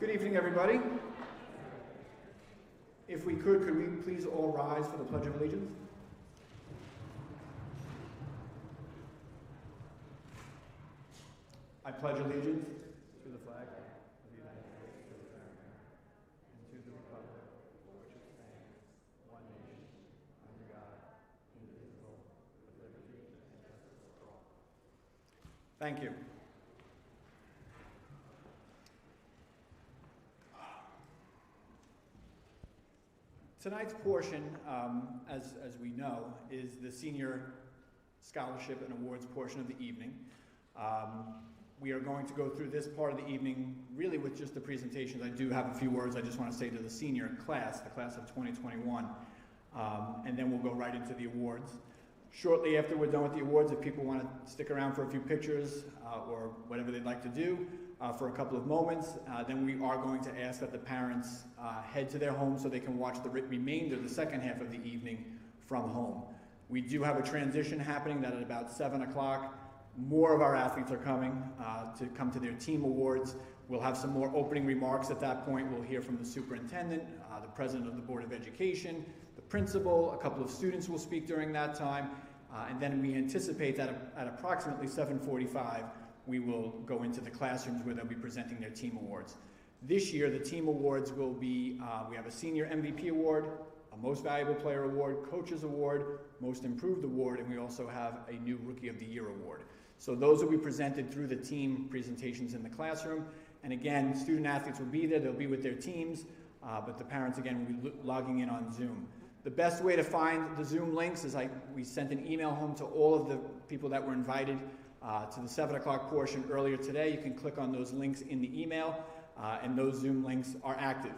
Good evening, everybody. If we could we please all rise for the Pledge of Allegiance? I pledge allegiance to the flag of the United States of America and to the republic for which it stands, one nation, under God, indivisible, with liberty and justice for all. Thank you. Tonight's portion, as we know, is the senior scholarship and awards portion of the evening. We are going to go through this part of the evening really with just the presentations. I do have a few words I just want to say to the senior class, the class of 2021, and then we'll go right into the awards. Shortly after we're done with the awards, if people want to stick around for a few pictures or whatever they'd like to do for a couple of moments, then we are going to ask that the parents head to their homes so they can watch the remainder, the second half of the evening from home. We do have a transition happening that at about 7 o'clock, more of our athletes are coming to come to their team awards. We'll have some more opening remarks at that point. We'll hear from the superintendent, the president of the Board of Education, the principal, a couple of students will speak during that time, and then we anticipate that at approximately 7:45, we will go into the classrooms where they'll be presenting their team awards. This year, the team awards will be, we have a senior MVP award, a most valuable player award, coaches award, most improved award, and we also have a new rookie of the year award. So those will be presented through the team presentations in the classroom. And again, student athletes will be there, they'll be with their teams, but the parents again will be logging in on Zoom. The best way to find the Zoom links is we sent an email home to all of the people that were invited to the 7 o'clock portion earlier today. You can click on those links in the email, and those Zoom links are active.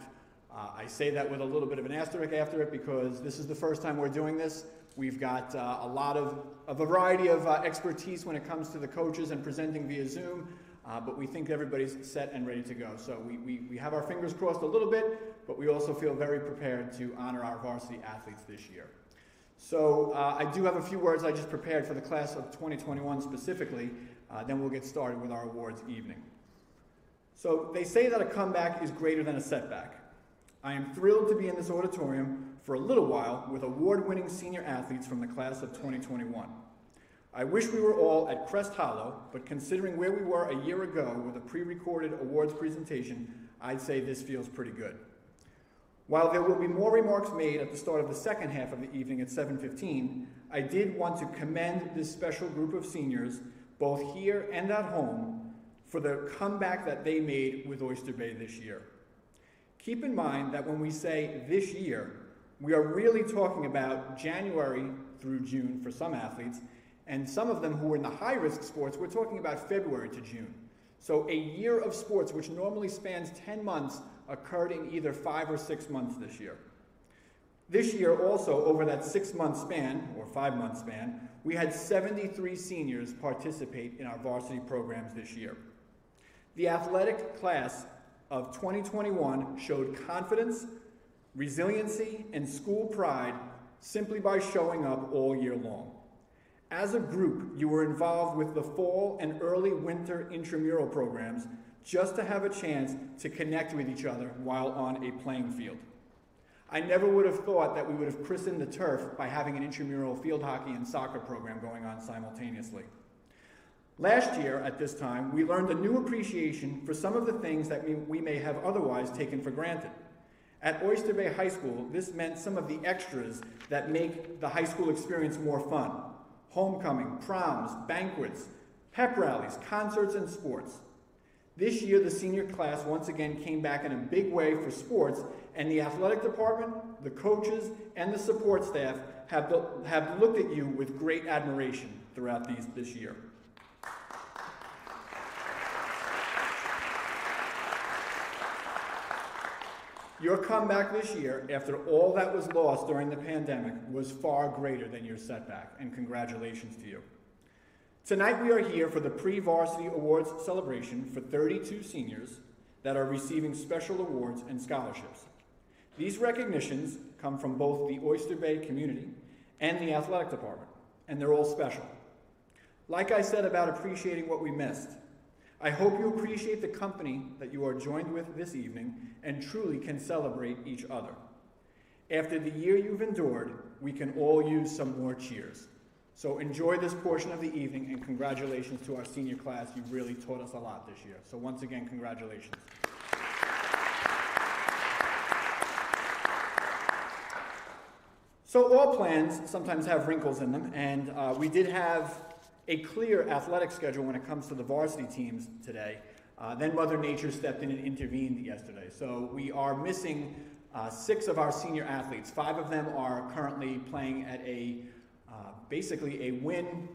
I say that with a little bit of an asterisk after it because this is the first time we're doing this. We've got a variety of expertise when it comes to the coaches and presenting via Zoom, but we think everybody's set and ready to go. So we have our fingers crossed a little bit, but we also feel very prepared to honor our varsity athletes this year. So I do have a few words I just prepared for the class of 2021 specifically, then we'll get started with our awards evening. So they say that a comeback is greater than a setback. I am thrilled to be in this auditorium for a little while with award-winning senior athletes from the class of 2021. I wish we were all at Crest Hollow, but considering where we were a year ago with a pre-recorded awards presentation, I'd say this feels pretty good. While there will be more remarks made at the start of the second half of the evening at 7:15, I did want to commend this special group of seniors, both here and at home, for the comeback that they made with Oyster Bay this year. Keep in mind that when we say this year, we are really talking about January through June for some athletes, and some of them who are in the high-risk sports, we're talking about February to June. So a year of sports, which normally spans 10 months, occurred in either 5 or 6 months this year. This year also, over that 6-month span, or 5-month span, we had 73 seniors participate in our varsity programs this year. The athletic class of 2021 showed confidence, resiliency, and school pride simply by showing up all year long. As a group, you were involved with the fall and early winter intramural programs just to have a chance to connect with each other while on a playing field. I never would have thought that we would have christened the turf by having an intramural field hockey and soccer program going on simultaneously. Last year, at this time, we learned a new appreciation for some of the things that we may have otherwise taken for granted. At Oyster Bay High School, this meant some of the extras that make the high school experience more fun. Homecoming, proms, banquets, pep rallies, concerts, and sports. This year, the senior class once again came back in a big way for sports, and the athletic department, the coaches, and the support staff have looked at you with great admiration throughout this year. Your comeback this year, after all that was lost during the pandemic, was far greater than your setback, and congratulations to you. Tonight we are here for the Pre-Varsity Awards celebration for 32 seniors that are receiving special awards and scholarships. These recognitions come from both the Oyster Bay community and the athletic department, and they're all special. Like I said about appreciating what we missed, I hope you appreciate the company that you are joined with this evening and truly can celebrate each other. After the year you've endured, we can all use some more cheers. So enjoy this portion of the evening, and congratulations to our senior class. You've really taught us a lot this year. So once again, congratulations. So all plans sometimes have wrinkles in them, and we did have a clear athletic schedule when it comes to the varsity teams today. Then Mother Nature stepped in and intervened yesterday. So we are missing 6 of our senior athletes. 5 of them are currently playing at a basically a win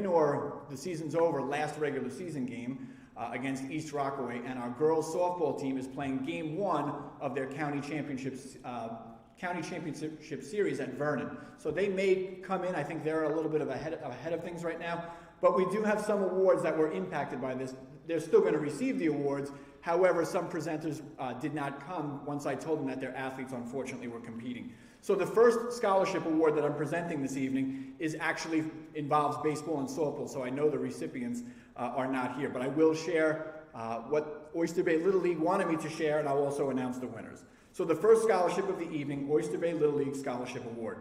or the season's over last regular season game against East Rockaway, and our girls softball team is playing game 1 of their county championship series at Vernon. So they may come in. I think they're a little bit ahead of things right now, but we do have some awards that were impacted by this. They're still going to receive the awards. However, some presenters did not come once I told them that their athletes unfortunately were competing. So the first scholarship award that I'm presenting this evening actually involves baseball and softball, so I know the recipients are not here, but I will share what Oyster Bay Little League wanted me to share, and I'll also announce the winners. So the first scholarship of the evening, Oyster Bay Little League Scholarship Award.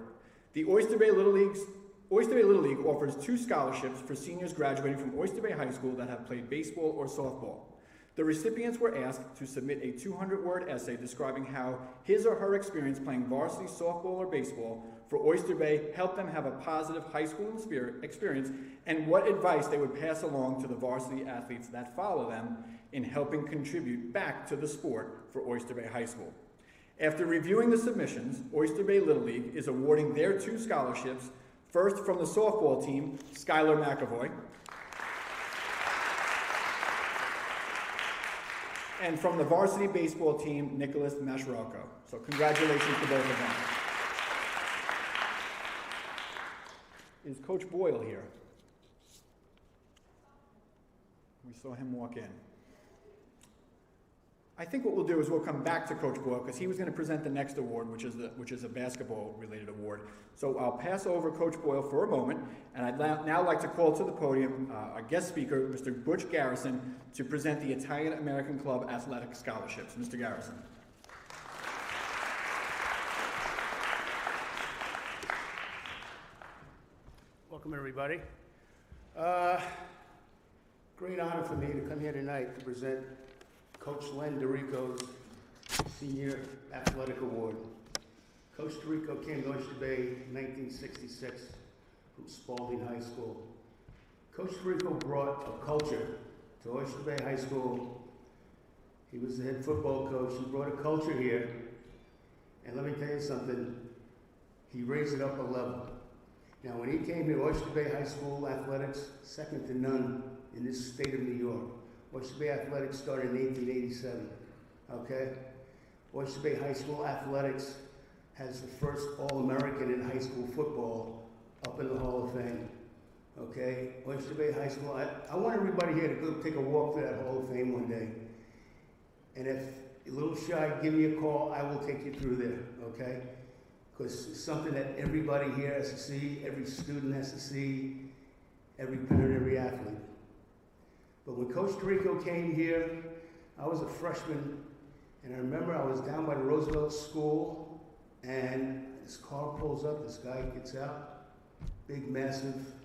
The Oyster Bay Little League offers 2 scholarships for seniors graduating from Oyster Bay High School that have played baseball or softball. The recipients were asked to submit a 200-word essay describing how his or her experience playing varsity softball or baseball for Oyster Bay helped them have a positive high school experience, and what advice they would pass along to the varsity athletes that follow them in helping contribute back to the sport for Oyster Bay High School. After reviewing the submissions, Oyster Bay Little League is awarding their 2 scholarships, first from the softball team, Skylar McAvoy, and from the varsity baseball team, Nicholas Mashralko. So congratulations to both of them. Is Coach Boyle here? We saw him walk in. I think what we'll do is we'll come back to Coach Boyle because he was going to present the next award, which is a basketball-related award. So I'll pass over Coach Boyle for a moment, and I'd now like to call to the podium our guest speaker, Mr. Butch Garrison, to present the Italian American Club Athletic Scholarships. Mr. Garrison. Welcome, everybody. Great honor for me to come here tonight to present Coach Len DeRico's Senior Athletic Award. Coach DeRico came to Oyster Bay in 1966 from Spalding High School. Coach DeRico brought a culture to Oyster Bay High School. He was the head football coach. He brought a culture here. And let me tell you something, he raised it up a level. Now, when he came here, Oyster Bay High School athletics, second to none in this state of New York. Oyster Bay Athletics started in 1887, okay? Oyster Bay High School Athletics has the first All-American in high school football up in the Hall of Fame, okay? Oyster Bay High School, I want everybody here to go take a walk to that Hall of Fame one day. And if you're a little shy, give me a call, I will take you through there, okay? Because it's something that everybody here has to see, every student has to see, every parent, every athlete. But when Coach DeRico came here, I was a freshman, and I remember I was down by the Roosevelt School, and this car pulls up, this guy gets out, big, massive,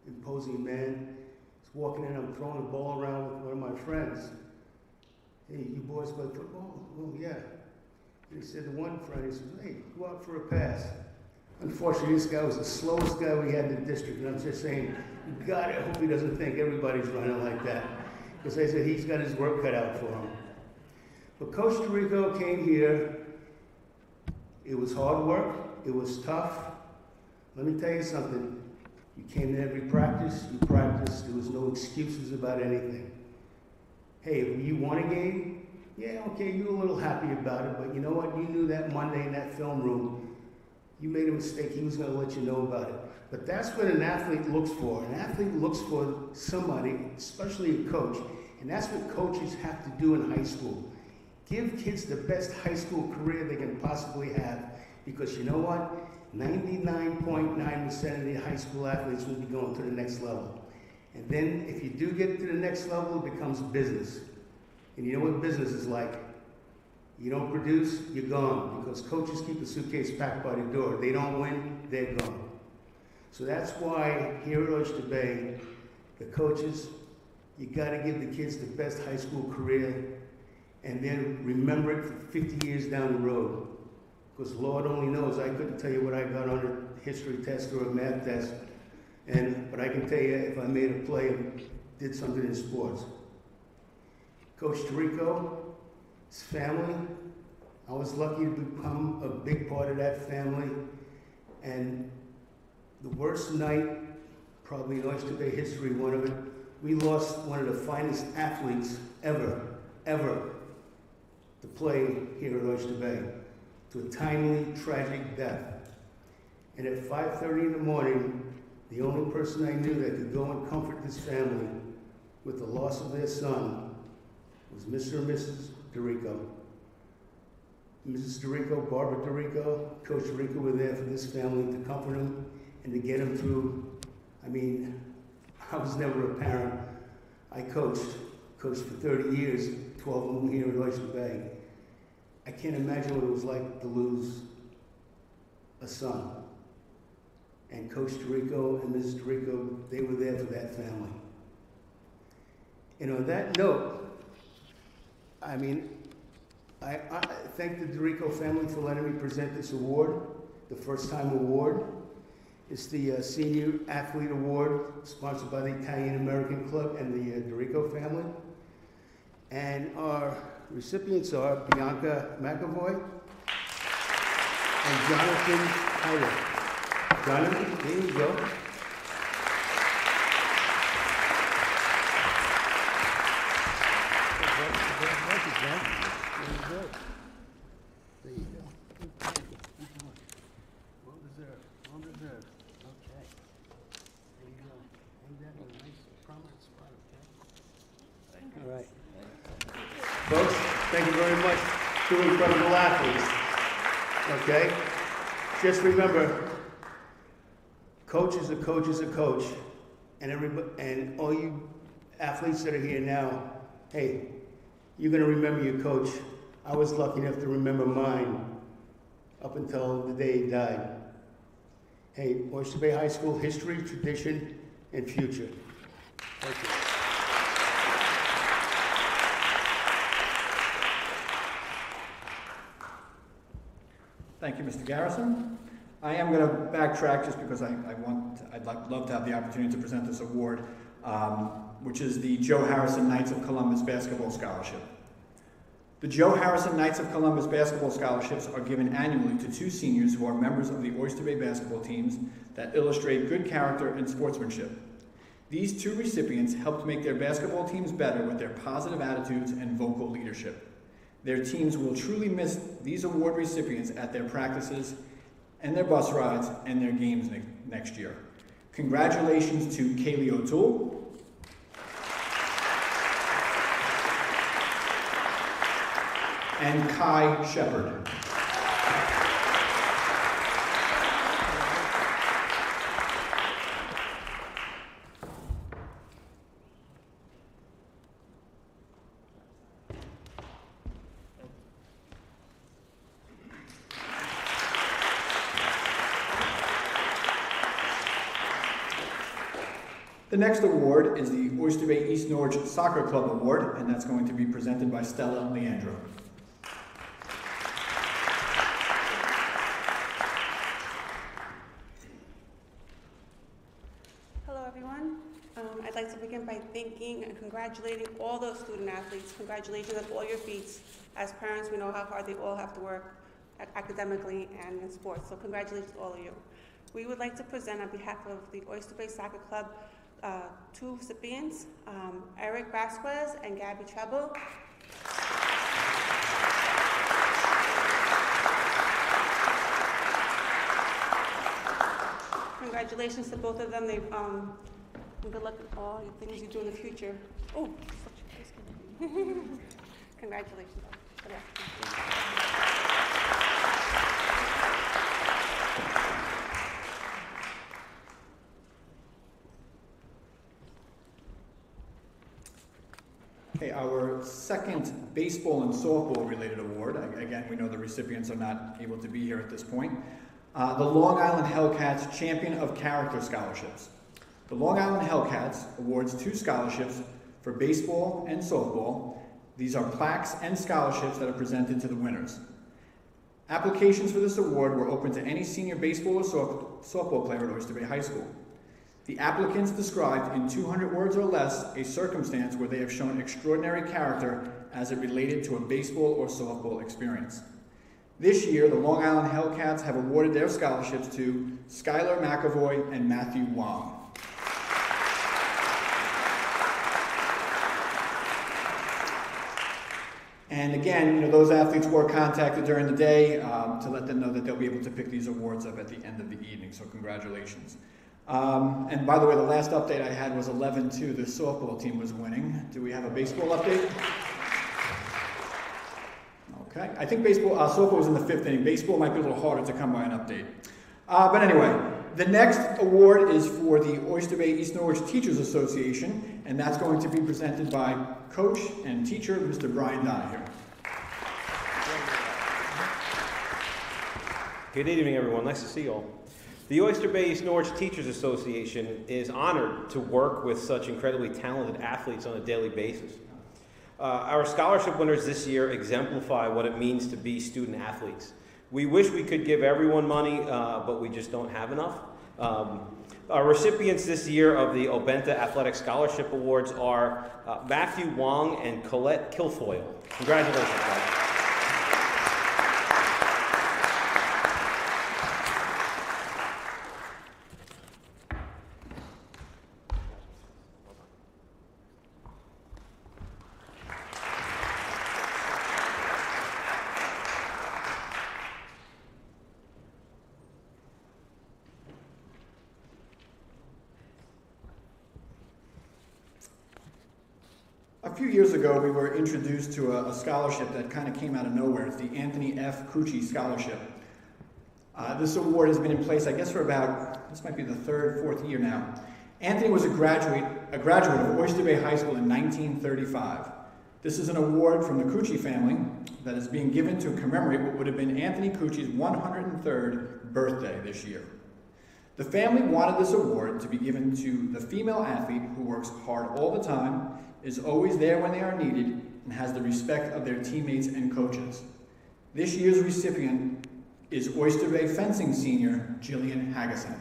imposing man. He's walking in, I'm throwing a ball around with one of my friends. Hey, you boys play football? Oh, yeah. And he said to one friend, he said, hey, go out for a pass. Unfortunately, this guy was the slowest guy we had in the district, and I'm just saying, God, I hope he doesn't think everybody's running like that. Because I said he's got his work cut out for him. But Coach DeRico came here. It was hard work. It was tough. Let me tell you something. You came to every practice. You practiced. There was no excuses about anything. Hey, if you won a game, yeah, okay, you were a little happy about it. But you know what? You knew that Monday in that film room, you made a mistake. He was going to let you know about it. But that's what an athlete looks for. An athlete looks for somebody, especially a coach, and that's what coaches have to do in high school. Give kids the best high school career they can possibly have, because you know what? 99.9% of the high school athletes will be going to the next level. And then if you do get to the next level, it becomes business. And you know what business is like. You don't produce, you're gone, because coaches keep the suitcase packed by the door. They don't win, they're gone. So that's why here at Oyster Bay, the coaches, you gotta give the kids the best high school career, and then remember it for 50 years down the road. Because Lord only knows, I couldn't tell you what I got on a history test or a math test, but I can tell you if I made a play and did something in sports. Coach Tirico, his family, I was lucky to become a big part of that family, and the worst night, probably in Oyster Bay history, one of it, we lost one of the finest athletes ever to play here at Oyster Bay, to a timely, tragic death. And at 5:30 in the morning, the only person I knew that could go and comfort this family with the loss of their son was Mr. and Mrs. Tirico. Mrs. Tirico, Barbara Tirico, Coach Tirico were there for this family to comfort him and to get him through. I mean, I was never a parent. I coached for 30 years, 12 of them here at Oyster Bay. I can't imagine what it was like to lose a son. And Coach Tirico and Mrs. Tirico, they were there for that family. And on that note, I mean, I thank the Tirico family for letting me present this award, the first time award. It's the Senior Athlete Award, sponsored by the Italian American Club and the Tirico family. And our recipients are Bianca McAvoy and Jonathan Hyder. Jonathan, there you go. There you go. Well deserved, well deserved. Okay. There you go. Hang that in a nice prominent spot, okay? All right. Folks, thank you very much. Two incredible athletes. Okay? Just remember, coach is a coach is a coach. And everybody, and all you athletes that are here now, hey, you're gonna remember your coach. I was lucky enough to remember mine up until the day he died. Hey, Oyster Bay High School, history, tradition, and future. Thank you. Thank you, Mr. Garrison. I am going to backtrack just because I'd love to have the opportunity to present this award, which is the Joe Harrison Knights of Columbus Basketball Scholarship. The Joe Harrison Knights of Columbus Basketball Scholarships are given annually to two seniors who are members of the Oyster Bay basketball teams that illustrate good character and sportsmanship. These two recipients helped make their basketball teams better with their positive attitudes and vocal leadership. Their teams will truly miss these award recipients at their practices and their bus rides and their games next year. Congratulations to Kaylee O'Toole, and Kai Shepard. The next award is the Oyster Bay East Norwich Soccer Club Award, and that's going to be presented by Stella Leandro. Hello, everyone. I'd like to begin by thanking and congratulating all those student athletes. Congratulations on all your feats. As parents, we know how hard they all have to work academically and in sports, so congratulations to all of you. We would like to present on behalf of the Oyster Bay Soccer Club two recipients, Eric Vasquez and Gabby Treble. Congratulations to both of them. They've good luck with all the things you do in the future. Oh, such a congratulations. Good luck. second baseball and softball related award. Again, we know the recipients are not able to be here at this point. The Long Island Hellcats Champion of Character Scholarships. The Long Island Hellcats awards 2 scholarships for baseball and softball. These are plaques and scholarships that are presented to the winners. Applications for this award were open to any senior baseball or softball player at Oyster Bay High School. The applicants described in 200 words or less a circumstance where they have shown extraordinary character as it related to a baseball or softball experience. This year, the Long Island Hellcats have awarded their scholarships to Skylar McAvoy and Matthew Wong. And again, those athletes were contacted during the day to let them know that they'll be able to pick these awards up at the end of the evening, so congratulations. And by the way, the last update I had was 11-2. The softball team was winning. Do we have a baseball update? Okay, I think softball was in the 5th inning. Baseball might be a little harder to come by an update. But anyway, the next award is for the Oyster Bay East Norwich Teachers Association, and that's going to be presented by coach and teacher, Mr. Brian Donahue. Good evening, everyone. Nice to see you all. The Oyster Bay East Norwich Teachers Association is honored to work with such incredibly talented athletes on a daily basis. Our scholarship winners this year exemplify what it means to be student athletes. We wish we could give everyone money, but we just don't have enough. Our recipients this year of the Obenta Athletic Scholarship Awards are Matthew Wong and Colette Kilfoyle. Congratulations, guys. A few years ago, we were introduced to a scholarship that kind of came out of nowhere. It's the Anthony F. Cucci Scholarship. This award has been in place, I guess, for this might be the 3rd, 4th year now. Anthony was a graduate of Oyster Bay High School in 1935. This is an award from the Cucci family that is being given to commemorate what would have been Anthony Cucci's 103rd birthday this year. The family wanted this award to be given to the female athlete who works hard all the time, is always there when they are needed, and has the respect of their teammates and coaches. This year's recipient is Oyster Bay fencing senior Jillian Haggison.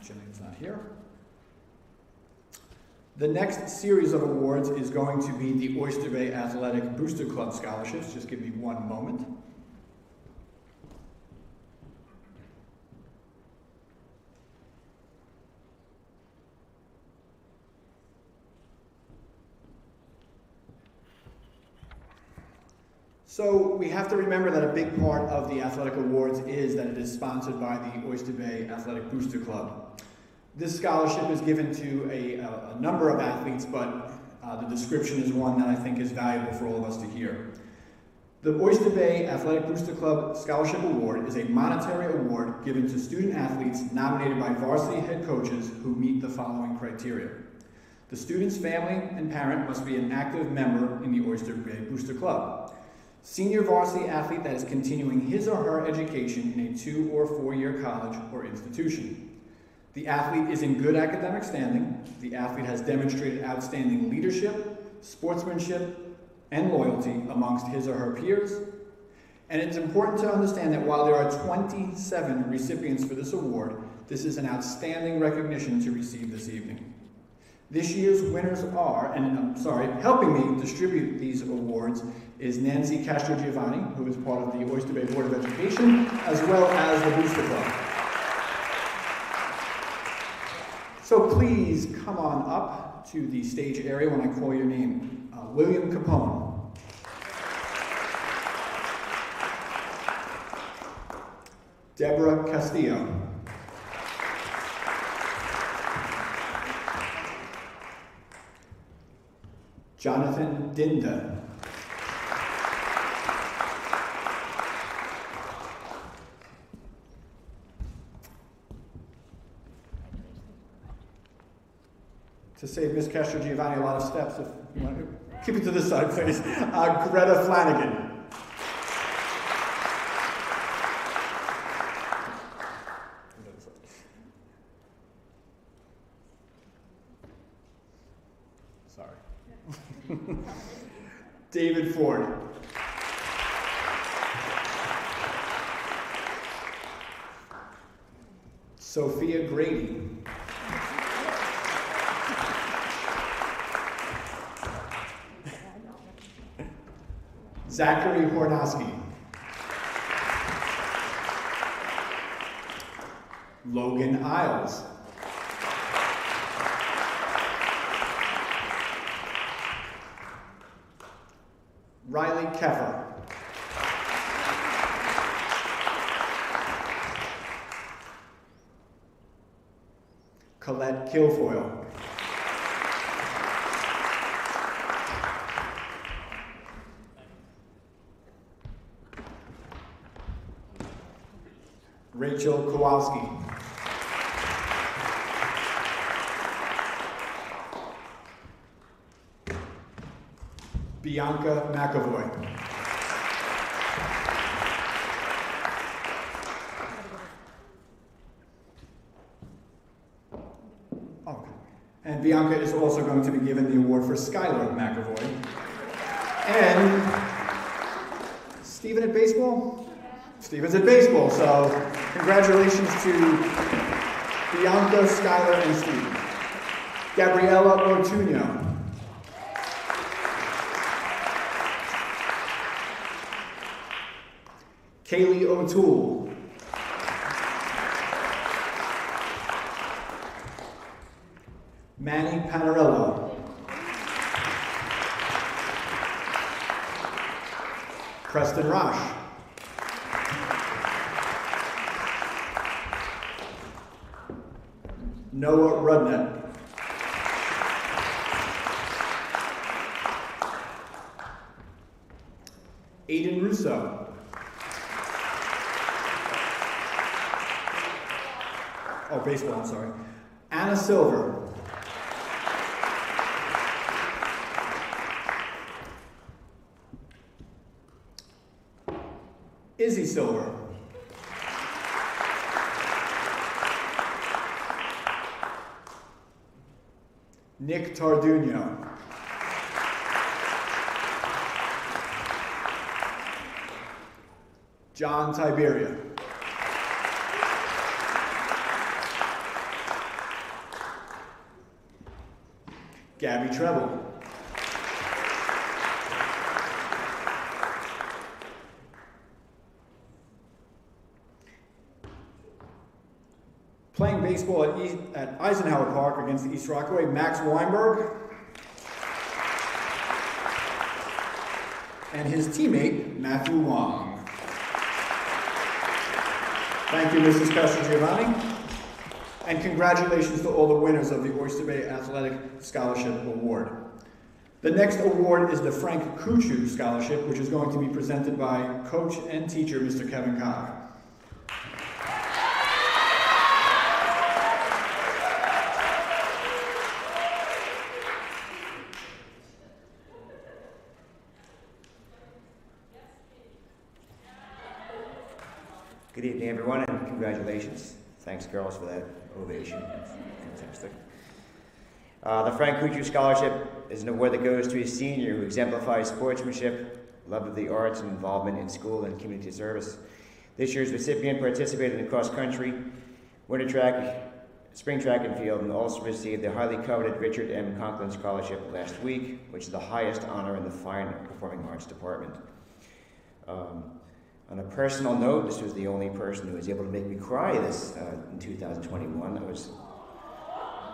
Jillian's not here. The next series of awards is going to be the Oyster Bay Athletic Booster Club Scholarships. Just give me one moment. So we have to remember that a big part of the athletic awards is that it is sponsored by the Oyster Bay Athletic Booster Club. This scholarship is given to a number of athletes, but the description is one that I think is valuable for all of us to hear. The Oyster Bay Athletic Booster Club Scholarship Award is a monetary award given to student athletes nominated by varsity head coaches who meet the following criteria. The student's family and parent must be an active member in the Oyster Bay Booster Club. Senior varsity athlete that is continuing his or her education in a 2- or 4-year college or institution. The athlete is in good academic standing. The athlete has demonstrated outstanding leadership, sportsmanship, and loyalty amongst his or her peers. And it's important to understand that while there are 27 recipients for this award, this is an outstanding recognition to receive this evening. This year's winners are, helping me distribute these awards is Nancy Castro-Giovanni, who is part of the Oyster Bay Board of Education, as well as the Booster Club. So please come on up to the stage area when I call your name. William Capone. Deborah Castillo. Jonathan Dinda. To save Ms. Castro-Giovanni a lot of steps, if you want to keep it to this side, please. Greta Flanagan. Sorry. David Ford. Sophia Grady. Zachary Hornowski. Logan Isles. Riley Keffer. Colette Kilfoyle. Rachel Kowalski. Bianca McAvoy. Okay. And Bianca is also going to be given the award for Skylar McAvoy. And Steven at baseball? Steven's at baseball, so congratulations to Bianca, Skylar, and Steven. Gabriella Ortuño. Kaylee O'Toole. Manny Panarello. Preston Rosh. Noah Rudnett. Aiden Russo. Oh, baseball, I'm sorry. Anna Silver. Izzy Silver. Nick Tarduno. John Tiberia. Gabby Treble. Playing baseball at Eisenhower Park against the East Rockaway, Max Weinberg. And his teammate, Matthew Wong. Thank you, Mrs. Castro-Giovanni. And congratulations to all the winners of the Oyster Bay Athletic Scholarship Award. The next award is the Frank Kuchu Scholarship, which is going to be presented by coach and teacher, Mr. Kevin Cobb. Good evening, everyone, and congratulations. Thanks, girls, for that ovation. Fantastic. The Frank Kuchu Scholarship is an award that goes to a senior who exemplifies sportsmanship, love of the arts, and involvement in school and community service. This year's recipient participated in cross-country, winter track, spring track and field, and also received the highly coveted Richard M. Conklin Scholarship last week, which is the highest honor in the Fine Performing Arts Department. On a personal note, this was the only person who was able to make me cry this in 2021. I was,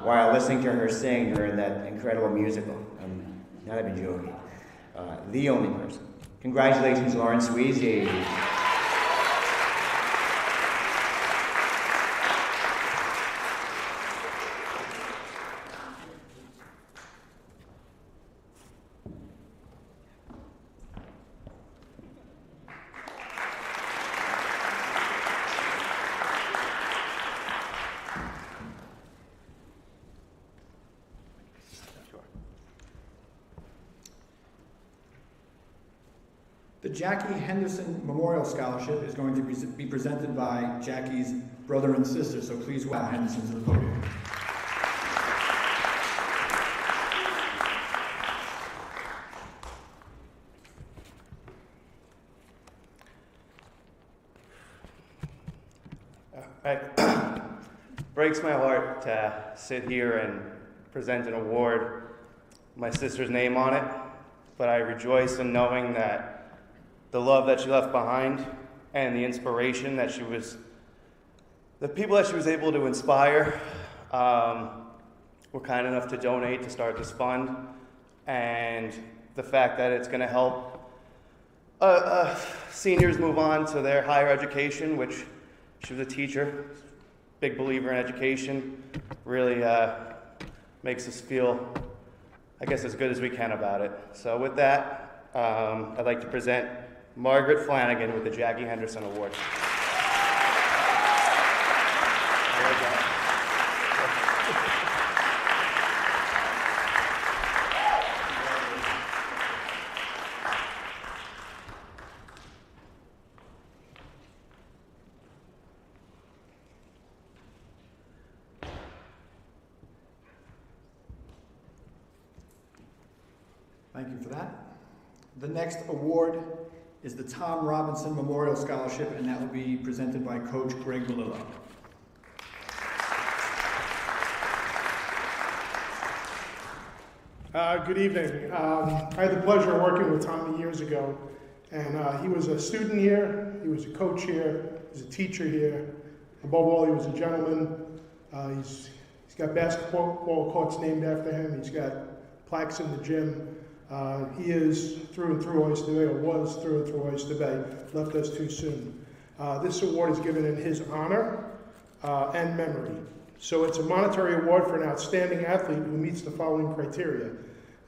while listening to her sing during that incredible musical. I'm not even joking. The only person. Congratulations, Lauren Sweezy. The Jackie Henderson Memorial Scholarship is going to be presented by Jackie's brother and sister, so please welcome Henderson to the podium. It breaks my heart to sit here and present an award with my sister's name on it, but I rejoice in knowing that the love that she left behind and the inspiration that the people that she was able to inspire were kind enough to donate to start this fund, and the fact that it's going to help seniors move on to their higher education, which she was a teacher, big believer in education, really makes us feel, I guess, as good as we can about it. So with that, I'd like to present Margaret Flanagan with the Jackie Henderson Award. Thank you for that. The next award is the Tom Robinson Memorial Scholarship, and that will be presented by Coach Greg Balillo. Good evening. I had the pleasure of working with Tommy years ago, and he was a student here, he was a coach here, he was a teacher here. Above all, he was a gentleman. He's got basketball courts named after him. He's got plaques in the gym. He is through and through Oyster Bay, or was through and through Oyster Bay, left us too soon. This award is given in his honor and memory. So it's a monetary award for an outstanding athlete who meets the following criteria: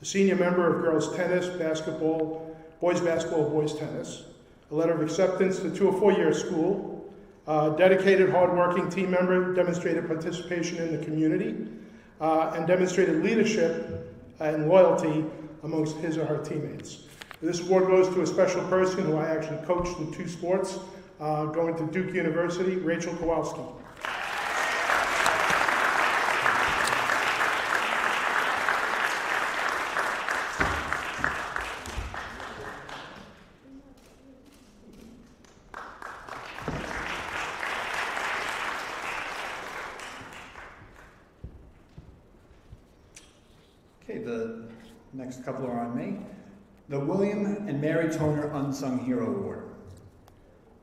a senior member of girls tennis, basketball, boys tennis, a letter of acceptance to a 4-year school, dedicated, hardworking team member, demonstrated participation in the community, and demonstrated leadership and loyalty amongst his or her teammates. This award goes to a special person who I actually coached in 2 sports, going to Duke University, Rachel Kowalski. Okay, the next couple are on me. The William and Mary Toner Unsung Hero Award.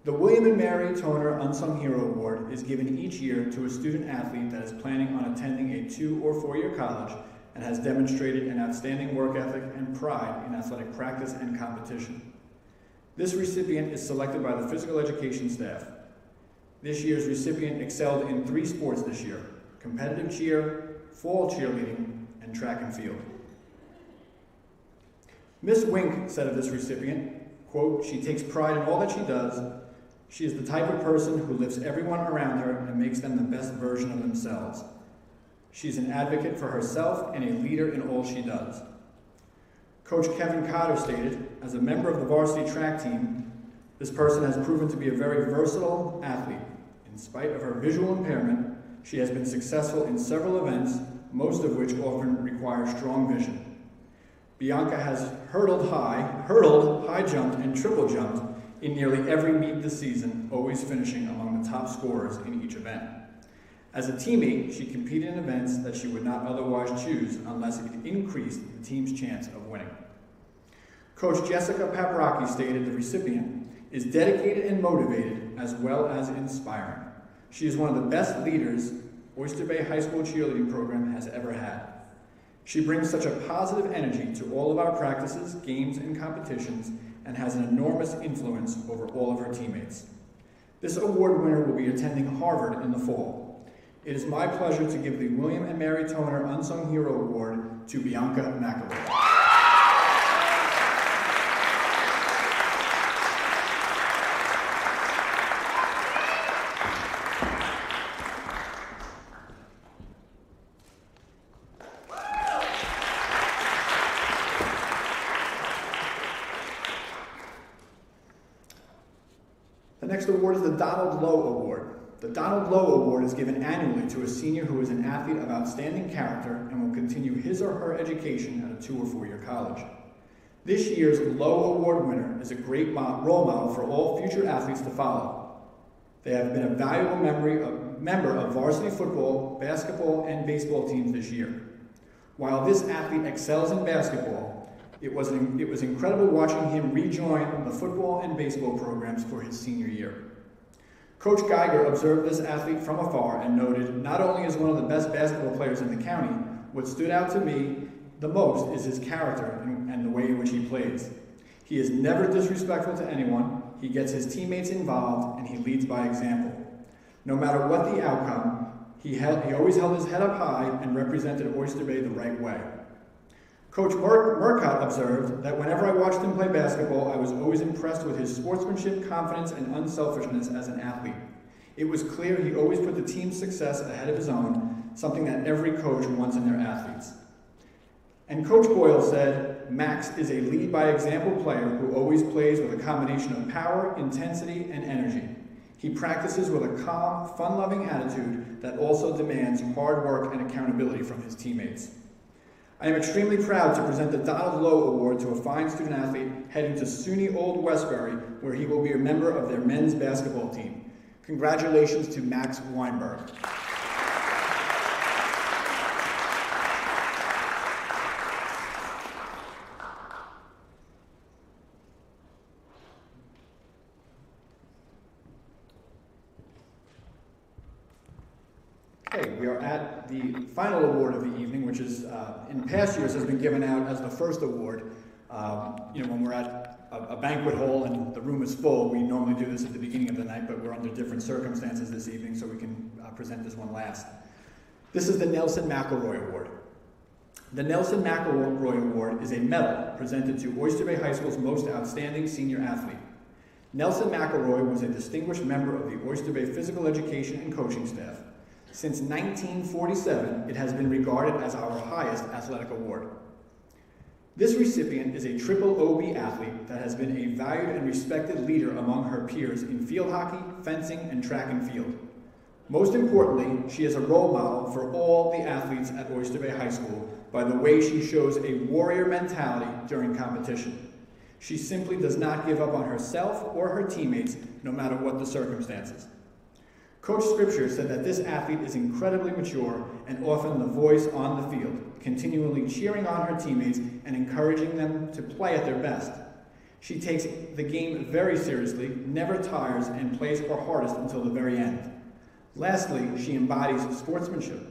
The William and Mary Toner Unsung Hero Award is given each year to a student athlete that is planning on attending a 2- or 4-year college and has demonstrated an outstanding work ethic and pride in athletic practice and competition. This recipient is selected by the physical education staff. This year's recipient excelled in 3 sports this year: competitive cheer, fall cheerleading, and track and field. Ms. Wink said of this recipient, quote, "She takes pride in all that she does. She is the type of person who lifts everyone around her and makes them the best version of themselves. She's an advocate for herself and a leader in all she does." Coach Kevin Cotter stated, "As a member of the varsity track team, this person has proven to be a very versatile athlete. In spite of her visual impairment, she has been successful in several events, most of which often require strong vision. Bianca has hurdled high jumped, and triple jumped in nearly every meet this season, always finishing among the top scorers in each event. As a teammate, she competed in events that she would not otherwise choose unless it increased the team's chance of winning." Coach Jessica Paprocki stated the recipient is dedicated and motivated as well as inspiring. She is one of the best leaders Oyster Bay High School cheerleading program has ever had. She brings such a positive energy to all of our practices, games, and competitions, and has an enormous influence over all of her teammates. This award winner will be attending Harvard in the fall. It is my pleasure to give the William and Mary Toner Unsung Hero Award to Bianca McAvoy. next award is the Donald Lowe Award. The Donald Lowe Award is given annually to a senior who is an athlete of outstanding character and will continue his or her education at a 2- or 4-year college. This year's Lowe Award winner is a great role model for all future athletes to follow. They have been a valuable member of varsity football, basketball, and baseball teams this year. While this athlete excels in basketball, it was incredible watching him rejoin the football and baseball programs for his senior year. Coach Geiger observed this athlete from afar and noted, not only is one of the best basketball players in the county, what stood out to me the most is his character and the way in which he plays. He is never disrespectful to anyone, he gets his teammates involved, and he leads by example. No matter what the outcome, he always held his head up high and represented Oyster Bay the right way. Coach Murcott observed that whenever I watched him play basketball, I was always impressed with his sportsmanship, confidence, and unselfishness as an athlete. It was clear he always put the team's success ahead of his own, something that every coach wants in their athletes. And Coach Boyle said, Max is a lead-by-example player who always plays with a combination of power, intensity, and energy. He practices with a calm, fun-loving attitude that also demands hard work and accountability from his teammates. I am extremely proud to present the Donald Lowe Award to a fine student athlete heading to SUNY Old Westbury, where he will be a member of their men's basketball team. Congratulations to Max Weinberg. Okay, we are at the final award of the evening, which is, in past years, has been given out as the first award. When we're at a banquet hall and the room is full, we normally do this at the beginning of the night, but we're under different circumstances this evening, so we can present this one last. This is the Nelson McElroy Award. The Nelson McElroy Award is a medal presented to Oyster Bay High School's most outstanding senior athlete. Nelson McElroy was a distinguished member of the Oyster Bay physical education and coaching staff. Since 1947, it has been regarded as our highest athletic award. This recipient is a triple OB athlete that has been a valued and respected leader among her peers in field hockey, fencing, and track and field. Most importantly, she is a role model for all the athletes at Oyster Bay High School by the way she shows a warrior mentality during competition. She simply does not give up on herself or her teammates, no matter what the circumstances. Coach Scripture said that this athlete is incredibly mature and often the voice on the field, continually cheering on her teammates and encouraging them to play at their best. She takes the game very seriously, never tires, and plays her hardest until the very end. Lastly, she embodies sportsmanship,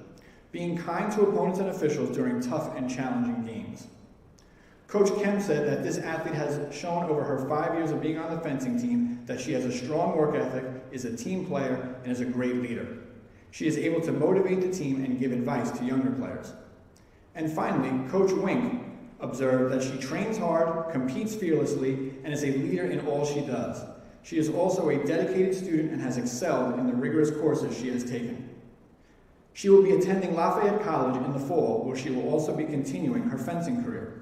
being kind to opponents and officials during tough and challenging games. Coach Kemp said that this athlete has shown over her 5 years of being on the fencing team that she has a strong work ethic, is a team player, and is a great leader. She is able to motivate the team and give advice to younger players. And finally, Coach Wink observed that she trains hard, competes fearlessly, and is a leader in all she does. She is also a dedicated student and has excelled in the rigorous courses she has taken. She will be attending Lafayette College in the fall, where she will also be continuing her fencing career.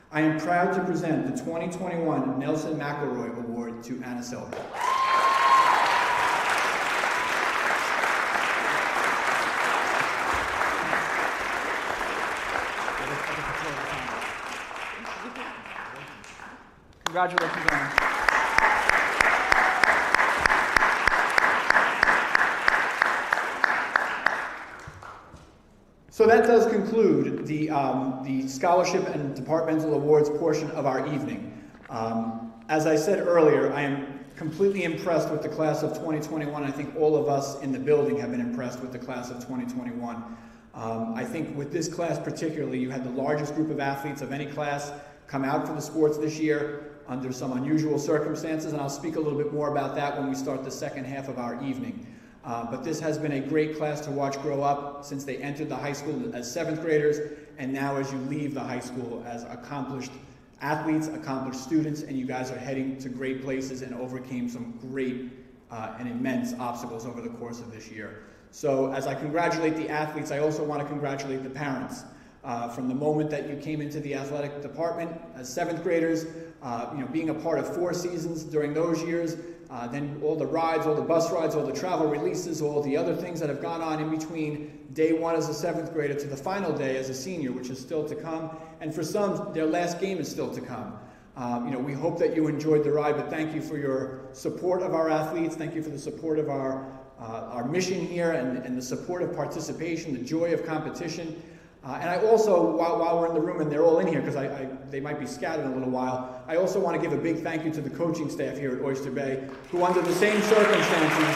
I am proud to present the 2021 Nelson McElroy Award to Anna Silver. Congratulations, Anna. So that does conclude the scholarship and departmental awards portion of our evening. As I said earlier, I am completely impressed with the class of 2021. I think all of us in the building have been impressed with the class of 2021. I think with this class particularly, you had the largest group of athletes of any class come out for the sports this year under some unusual circumstances, and I'll speak a little bit more about that when we start the second half of our evening. But this has been a great class to watch grow up since they entered the high school as 7th graders, and now as you leave the high school as accomplished athletes, accomplished students, and you guys are heading to great places and overcame some great and immense obstacles over the course of this year. So as I congratulate the athletes, I also want to congratulate the parents. From the moment that you came into the athletic department as 7th graders, being a part of 4 seasons during those years, Then all the rides, all the bus rides, all the travel releases, all the other things that have gone on in between day one as a 7th grader to the final day as a senior, which is still to come. And for some, their last game is still to come. We hope that you enjoyed the ride, but thank you for your support of our athletes. Thank you for the support of our mission here and the support of participation, the joy of competition. And I also, while we're in the room and they're all in here, because they might be scattered in a little while, I also want to give a big thank you to the coaching staff here at Oyster Bay, who under the same circumstances,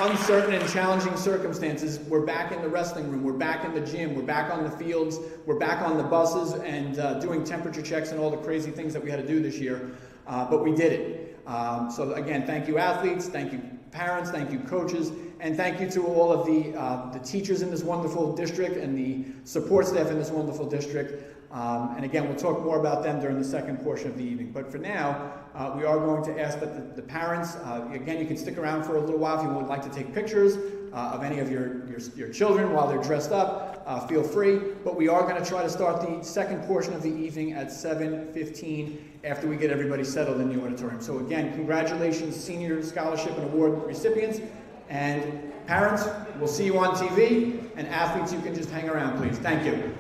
uncertain and challenging circumstances, we're back in the wrestling room, we're back in the gym, we're back on the fields, we're back on the buses and doing temperature checks and all the crazy things that we had to do this year, but we did it. So again, thank you athletes, thank you parents, thank you coaches, and thank you to all of the teachers in this wonderful district and the support staff in this wonderful district. And again, we'll talk more about them during the second portion of the evening. But for now, we are going to ask that the parents, again, you can stick around for a little while if you would like to take pictures of any of your children while they're dressed up. Feel free. But we are going to try to start the second portion of the evening at 7:15 after we get everybody settled in the auditorium. So again, congratulations, senior scholarship and award recipients. And parents, we'll see you on TV. And athletes, you can just hang around, please. Thank you.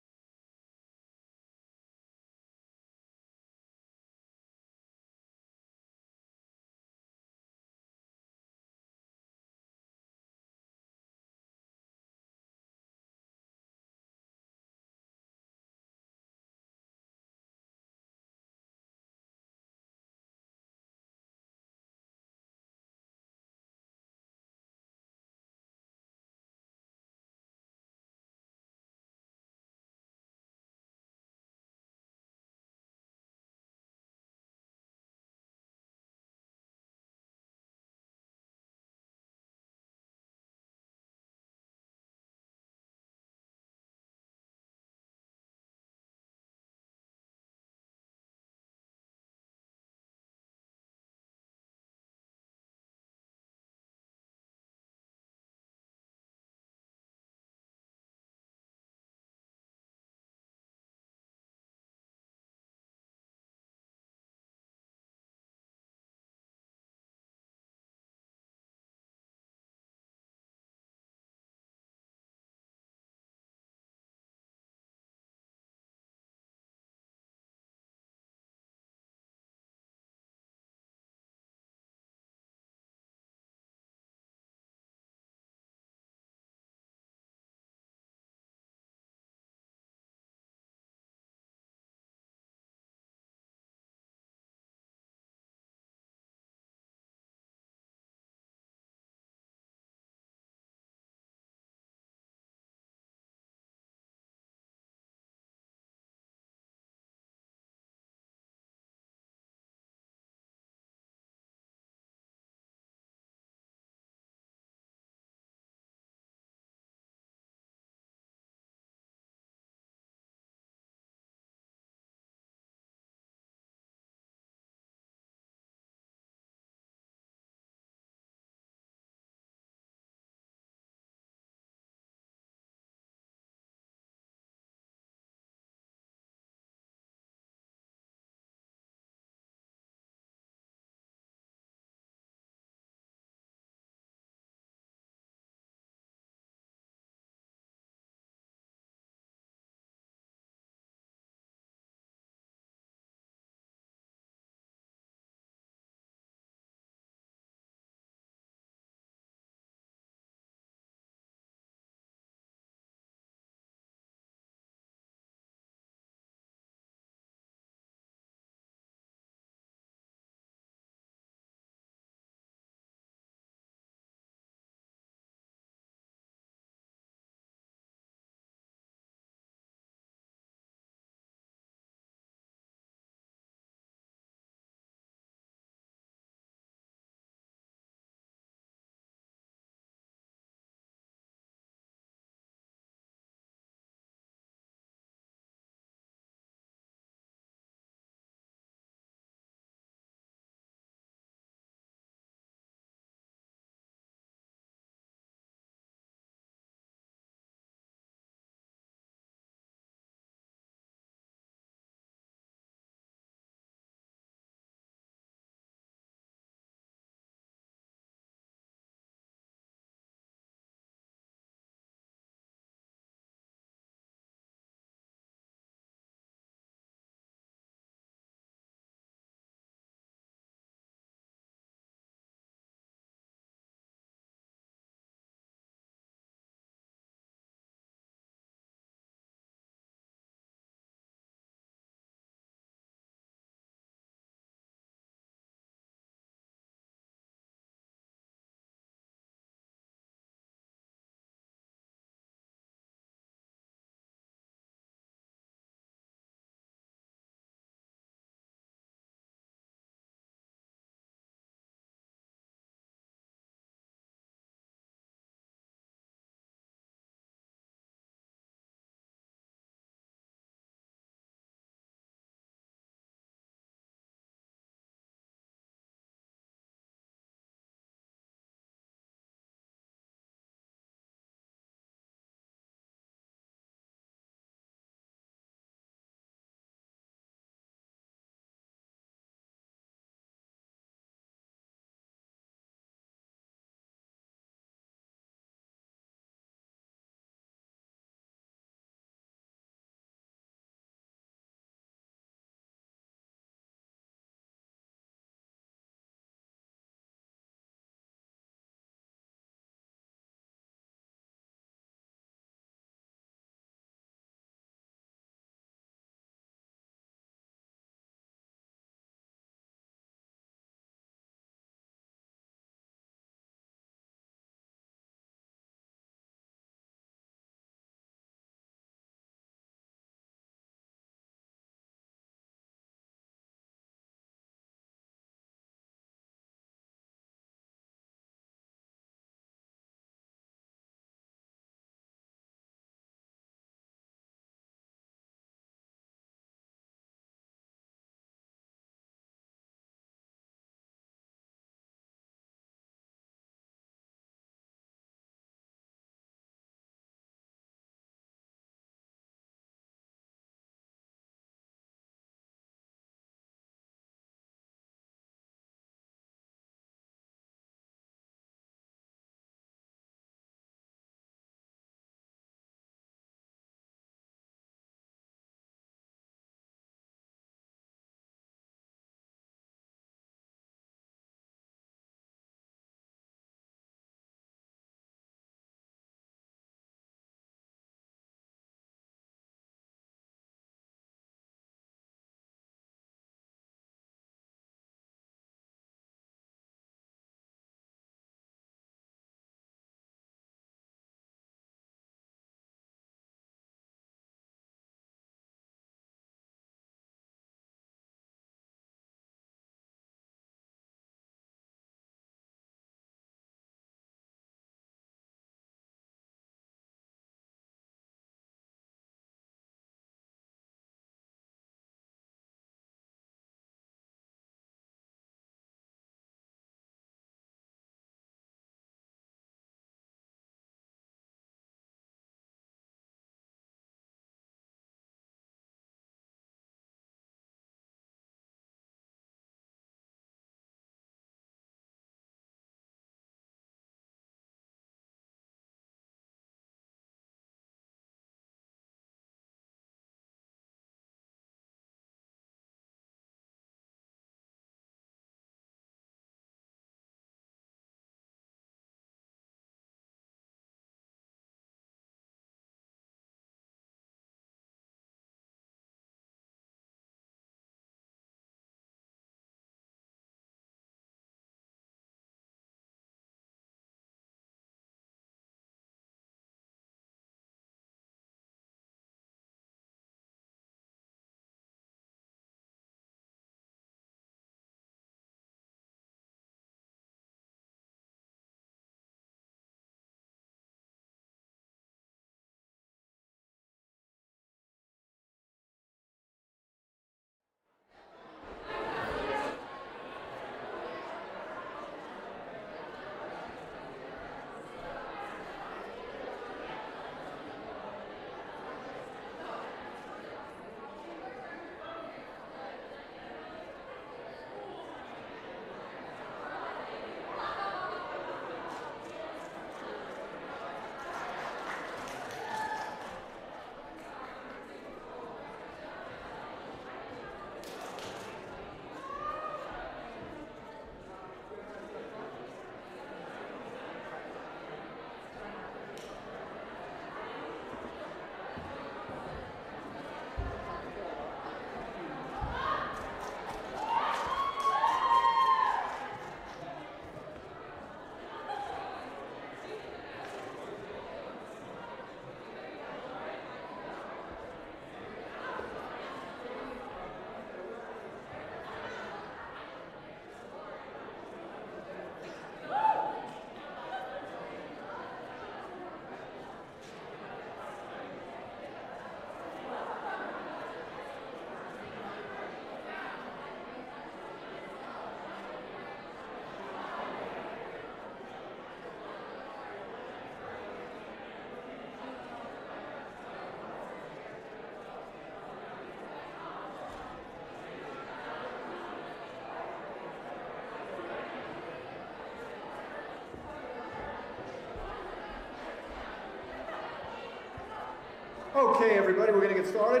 Okay, everybody, we're going to get started.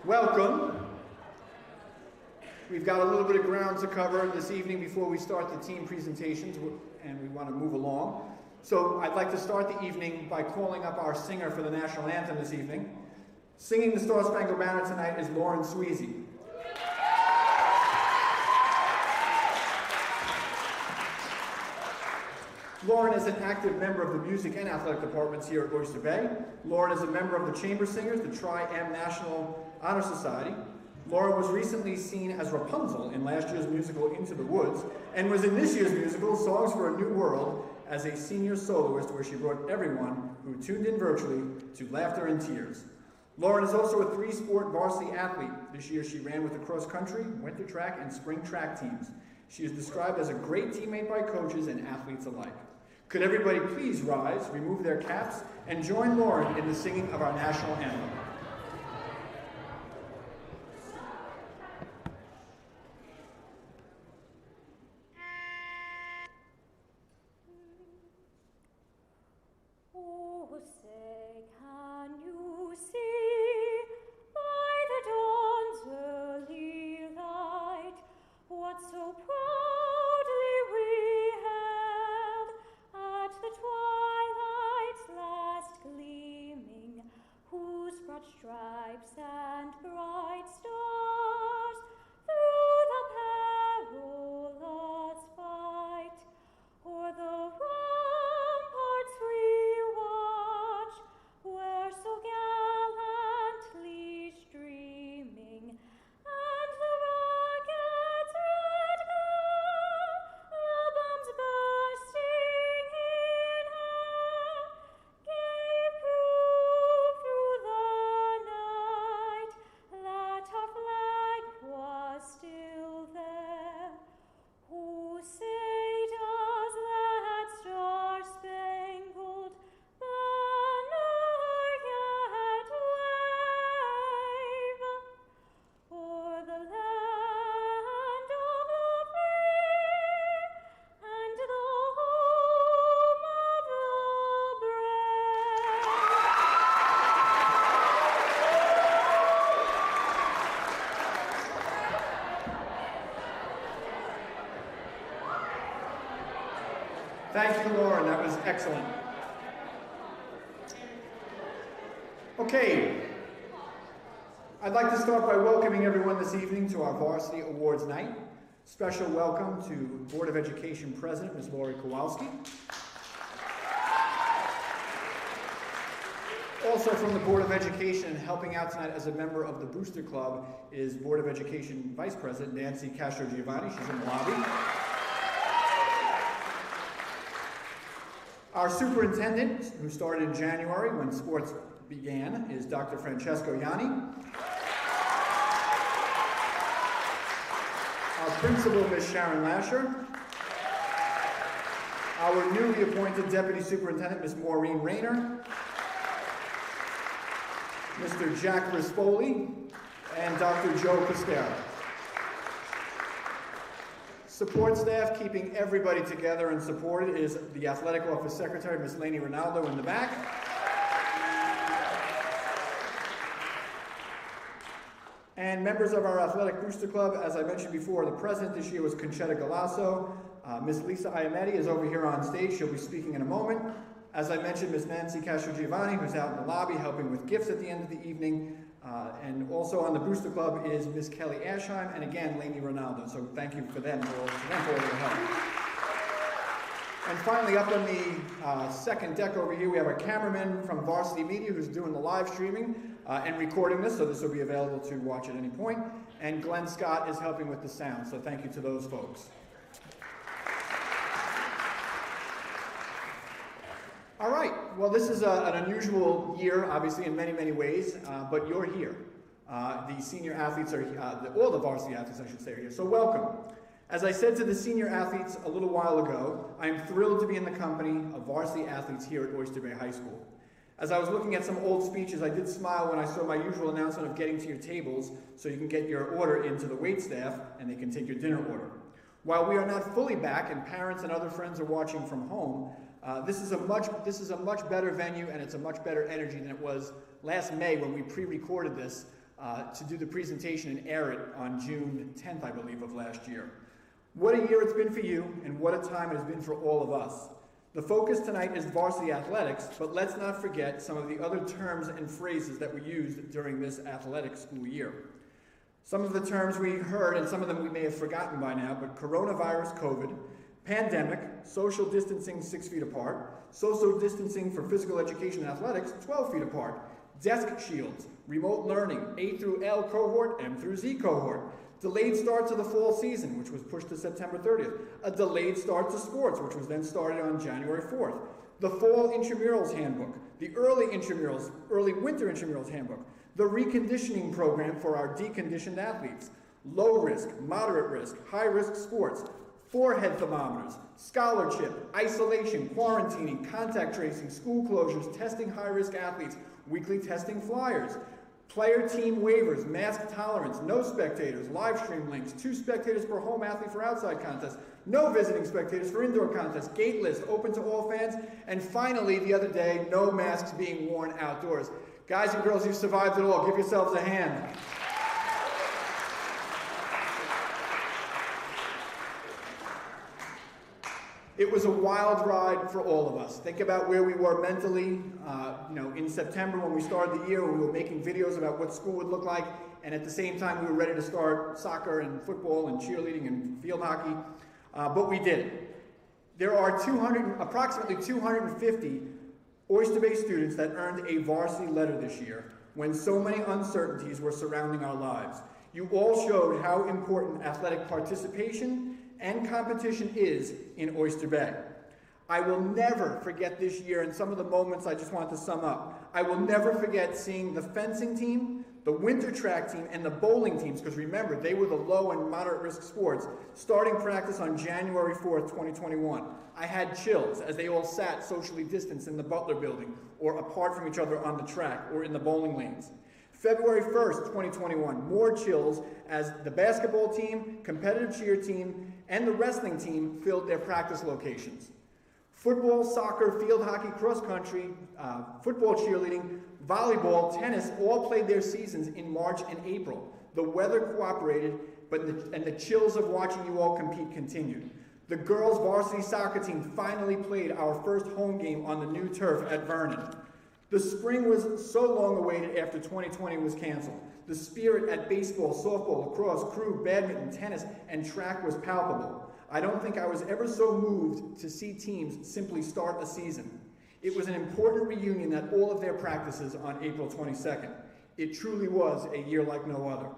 Welcome. We've got a little bit of ground to cover this evening before we start the team presentations, and we want to move along. So I'd like to start the evening by calling up our singer for the national anthem this evening. Singing the Star Spangled Banner tonight is Lauren Sweezy. Lauren is an active member of the music and athletic departments here at Oyster Bay. Lauren is a member of the Chamber Singers, the Tri-M National Honor Society. Lauren was recently seen as Rapunzel in last year's musical Into the Woods, and was in this year's musical Songs for a New World as a senior soloist, where she brought everyone who tuned in virtually to laughter and tears. Lauren is also a three-sport varsity athlete. This year she ran with the cross-country, winter track, and spring track teams. She is described as a great teammate by coaches and athletes alike. Could everybody please rise, remove their caps, and join Lauren in the singing of our national anthem. Oh, say, can you see by the dawn's early light what so proudly we held at the twilight's last gleaming, whose broad stripes and bright stars through the perilous fight o'er the ramparts we watch, were so gallantly streaming, and the rocket's red glare, the bombs bursting in air, gave proof through the night that our flag was still there. Who say does that star-spangled banner yet wave o'er the land of the free and the home of the brave? Thank you, Lauren. That was excellent. Okay. I'd like to start by welcoming everyone this evening to our Varsity Awards Night. Special welcome to Board of Education President, Ms. Lori Kowalski. Also from the Board of Education and helping out tonight as a member of the Booster Club is Board of Education Vice President Nancy Castro-Giovanni. She's in the lobby. Our superintendent, who started in January when sports began, is Dr. Francesco Yanni. Our principal, Ms. Sharon Lasher. Our newly appointed deputy superintendent, Ms. Maureen Rayner. Mr. Jack Rispoli, and Dr. Joe Costera. Support staff keeping everybody together and supported is the Athletic Office Secretary, Ms. Lainey Ronaldo, in the back. And members of our Athletic Booster Club, as I mentioned before, the president this year was Conchetta Galasso. Ms. Lisa Iametti is over here on stage. She'll be speaking in a moment. As I mentioned, Ms. Nancy Castro-Giovanni, who's out in the lobby helping with gifts at the end of the evening. And also on the Booster Club is Ms. Kelly Ashheim, and again, Lainey Ronaldo. So thank you for them for all their help. And finally, up on the second deck over here, we have a cameraman from Varsity Media who's doing the live streaming and recording this, so this will be available to watch at any point. And Glenn Scott is helping with the sound, so thank you to those folks. All right, well, this is an unusual year, obviously, in many, many ways, but you're here. The senior athletes are, all the varsity athletes, I should say, are here, so welcome. As I said to the senior athletes a little while ago, I am thrilled to be in the company of varsity athletes here at Oyster Bay High School. As I was looking at some old speeches, I did smile when I saw my usual announcement of getting to your tables so you can get your order into the wait staff and they can take your dinner order. While we are not fully back and parents and other friends are watching from home, This is a much better venue, and it's a much better energy than it was last May when we pre-recorded this to do the presentation and air it on June 10th, I believe, of last year. What a year it's been for you, and what a time it has been for all of us. The focus tonight is varsity athletics, but let's not forget some of the other terms and phrases that were used during this athletic school year. Some of the terms we heard, and some of them we may have forgotten by now, but coronavirus, COVID, pandemic, social distancing 6 feet apart, social distancing for physical education and athletics 12 feet apart, desk shields, remote learning, A through L cohort, M through Z cohort, delayed start to the fall season, which was pushed to September 30th, a delayed start to sports, which was then started on January 4th, the fall intramurals handbook, the early winter intramurals handbook, the reconditioning program for our deconditioned athletes, low risk, moderate risk, high risk sports, forehead thermometers, scholarship, isolation, quarantining, contact tracing, school closures, testing high-risk athletes, weekly testing flyers, player team waivers, mask tolerance, no spectators, live stream links, 2 spectators per home athlete for outside contests, no visiting spectators for indoor contests, gate list open to all fans, and finally, the other day, no masks being worn outdoors. Guys and girls, you've survived it all. Give yourselves a hand. It was a wild ride for all of us. Think about where we were mentally, in September when we started the year, when we were making videos about what school would look like, and at the same time we were ready to start soccer and football and cheerleading and field hockey, but we did it. There are approximately 250 Oyster Bay students that earned a varsity letter this year when so many uncertainties were surrounding our lives. You all showed how important athletic participation and competition is in Oyster Bay. I will never forget this year, and some of the moments I just want to sum up. I will never forget seeing the fencing team, the winter track team, and the bowling teams, because remember, they were the low and moderate risk sports, starting practice on January 4th, 2021. I had chills as they all sat socially distanced in the Butler building, or apart from each other on the track, or in the bowling lanes. February 1st, 2021, more chills as the basketball team, competitive cheer team, and the wrestling team filled their practice locations. Football, soccer, field hockey, cross country, football, cheerleading, volleyball, tennis all played their seasons in March and April. The weather cooperated, and the chills of watching you all compete continued. The girls' varsity soccer team finally played our first home game on the new turf at Vernon. The spring was so long awaited after 2020 was canceled. The spirit at baseball, softball, lacrosse, crew, badminton, tennis, and track was palpable. I don't think I was ever so moved to see teams simply start a season. It was an important reunion at all of their practices on April 22nd. It truly was a year like no other.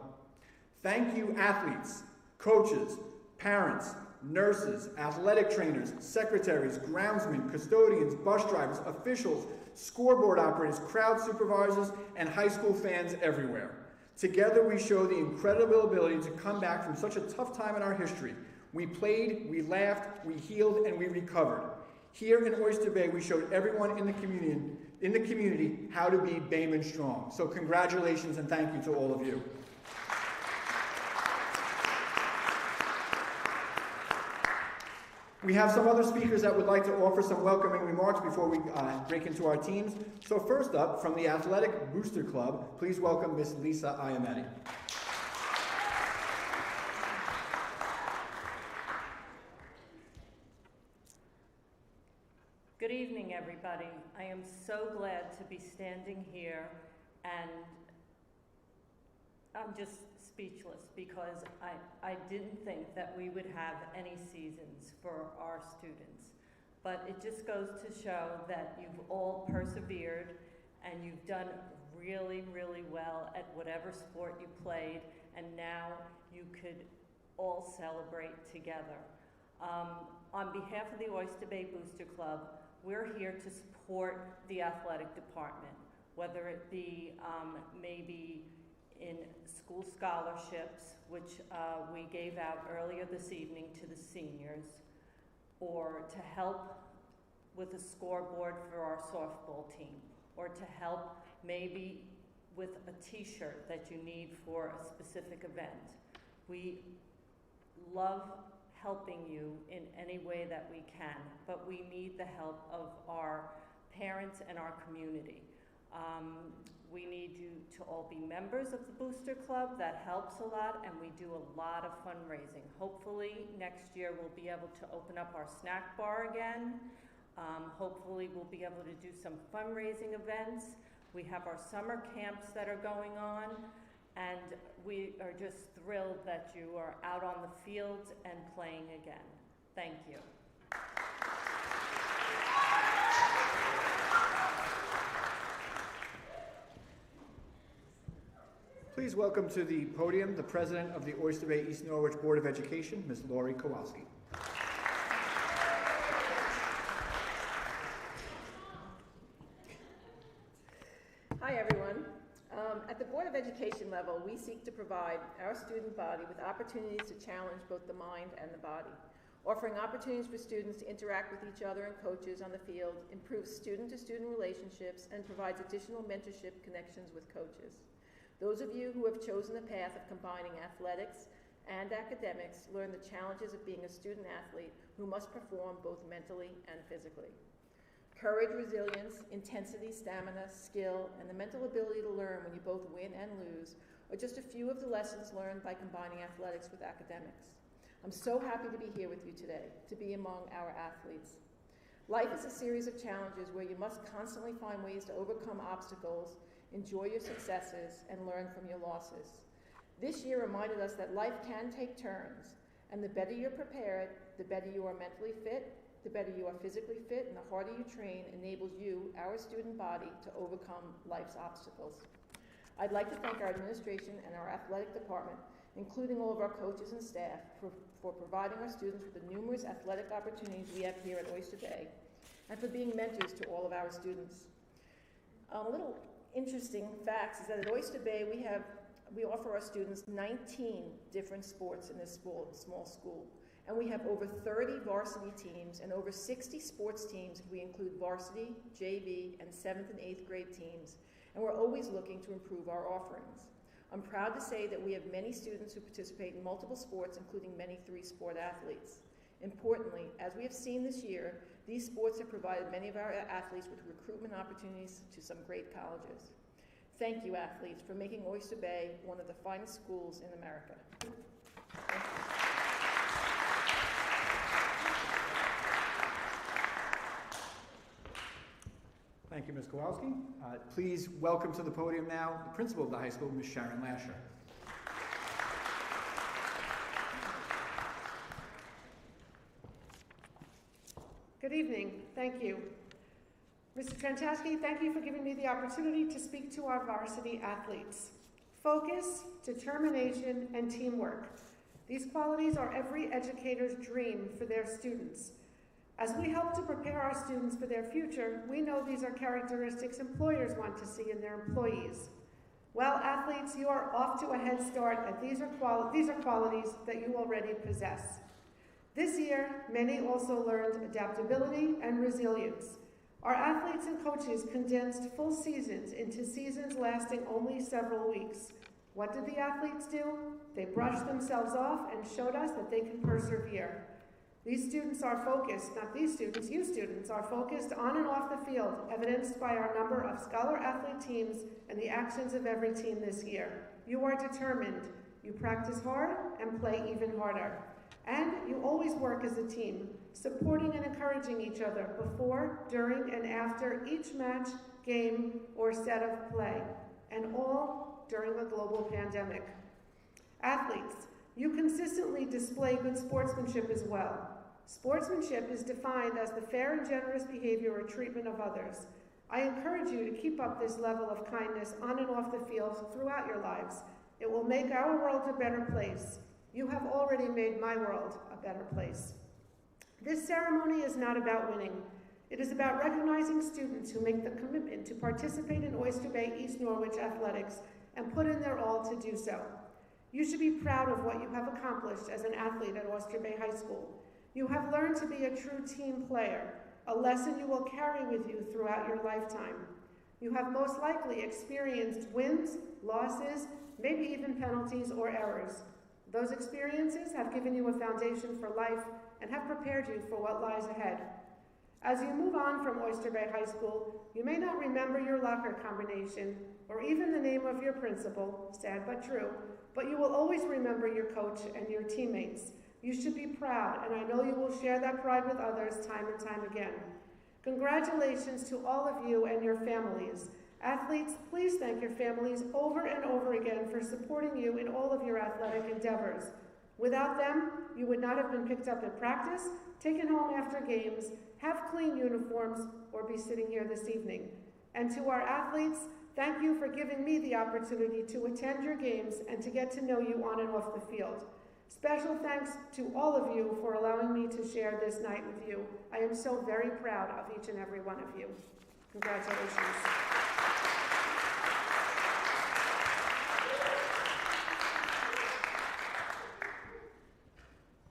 Thank you, athletes, coaches, parents, nurses, athletic trainers, secretaries, groundsmen, custodians, bus drivers, officials, scoreboard operators, crowd supervisors, and high school fans everywhere. Together we show the incredible ability to come back from such a tough time in our history. We played, we laughed, we healed, and we recovered. Here in Oyster Bay, we showed everyone in the community how to be Bayman strong. So congratulations and thank you to all of you. We have some other speakers that would like to offer some welcoming remarks before we break into our teams. So first up, from the Athletic Booster Club, please welcome Miss Lisa Iametti. Good evening, everybody. I am so glad to be standing here, and I'm just speechless because I didn't think that we would have any seasons for our students. But it just goes to show that you've all persevered and you've done really, really well at whatever sport you played, and now you could all celebrate together. On behalf of the Oyster Bay Booster Club, we're here to support the athletic department, whether it be maybe in school scholarships, which we gave out earlier this evening to the seniors, or to help with a scoreboard for our softball team, or to help maybe with a t-shirt that you need for a specific event. We love helping you in any way that we can, but we need the help of our parents and our community. We need you to all be members of the Booster Club. That helps a lot, and we do a lot of fundraising. Hopefully, next year we'll be able to open up our snack bar again. Hopefully, we'll be able to do some fundraising events. We have our summer camps that are going on, and we are just thrilled that you are out on the fields and playing again. Thank you. Please welcome to the podium the President of the Oyster Bay East Norwich Board of Education, Ms. Lori Kowalski. Hi, everyone. At the Board of Education level, we seek to provide our student body with opportunities to challenge both the mind and the body, offering opportunities for students to interact with each other and coaches on the field, improves student-to-student relationships, and provides additional mentorship connections with coaches. Those of you who have chosen the path of combining athletics and academics learn the challenges of being a student athlete who must perform both mentally and physically. Courage, resilience, intensity, stamina, skill, and the mental ability to learn when you both win and lose are just a few of the lessons learned by combining athletics with academics. I'm so happy to be here with you today, to be among our athletes. Life is a series of challenges where you must constantly find ways to overcome obstacles, enjoy your successes, and learn from your losses. This year reminded us that life can take turns, and the better you're prepared, the better you are mentally fit, the better you are physically fit, and the harder you train enables you, our student body, to overcome life's obstacles. I'd like to thank our administration and our athletic department, including all of our coaches and staff, for providing our students with the numerous athletic opportunities we have here at Oyster Bay, and for being mentors to all of our students. A little interesting facts is that at Oyster Bay we offer our students 19 different sports in this small school, and we have over 30 varsity teams and over 60 sports teams if we include varsity, JV, and 7th and 8th grade teams, and we're always looking to improve our offerings. I'm proud to say that we have many students who participate in multiple sports, including many 3-sport athletes. Importantly, as we have seen this year, these sports have provided many of our athletes with recruitment opportunities to some great colleges. Thank you, athletes, for making Oyster Bay one of the finest schools in America. Thank you. Thank you, Ms. Kowalski. Please welcome to the podium now the principal of the high school, Ms. Sharon Lasher. Good evening. Thank you. Mr. Trentaski, thank you for giving me the opportunity to speak to our varsity athletes. Focus, determination, and teamwork. These qualities are every educator's dream for their students. As we help to prepare our students for their future, we know these are characteristics employers want to see in their employees. Well, athletes, you are off to a head start, and these are qualities that you already possess. This year, many also learned adaptability and resilience. Our athletes and coaches condensed full seasons into seasons lasting only several weeks. What did the athletes do? They brushed themselves off and showed us that they can persevere. These students are focused, not these students, you students are focused on and off the field, evidenced by our number of scholar athlete teams and the actions of every team this year. You are determined. You practice hard and play even harder. And you always work as a team, supporting and encouraging each other before, during, and after each match, game, or set of play, and all during a global pandemic. Athletes, you consistently display good sportsmanship as well. Sportsmanship is defined as the fair and generous behavior or treatment of others. I encourage you to keep up this level of kindness on and off the field throughout your lives. It will make our world a better place. You have already made my world a better place. This ceremony is not about winning. It is about recognizing students who make the commitment to participate in Oyster Bay East Norwich athletics and put in their all to do so. You should be proud of what you have accomplished as an athlete at Oyster Bay High School. You have learned to be a true team player, a lesson you will carry with you throughout your lifetime. You have most likely experienced wins, losses, maybe even penalties or errors. Those experiences have given you a foundation for life and have prepared you for what lies ahead. As you move on from Oyster Bay High School, you may not remember your locker combination or even the name of your principal, sad but true, but you will always remember your coach and your teammates. You should be proud, and I know you will share that pride with others time and time again. Congratulations to all of you and your families. Athletes, please thank your families over and over again for supporting you in all of your athletic endeavors. Without them, you would not have been picked up at practice, taken home after games, have clean uniforms, or be sitting here this evening. And to our athletes, thank you for giving me the opportunity to attend your games and to get to know you on and off the field. Special thanks to all of you for allowing me to share this night with you. I am so very proud of each and every one of you. Congratulations.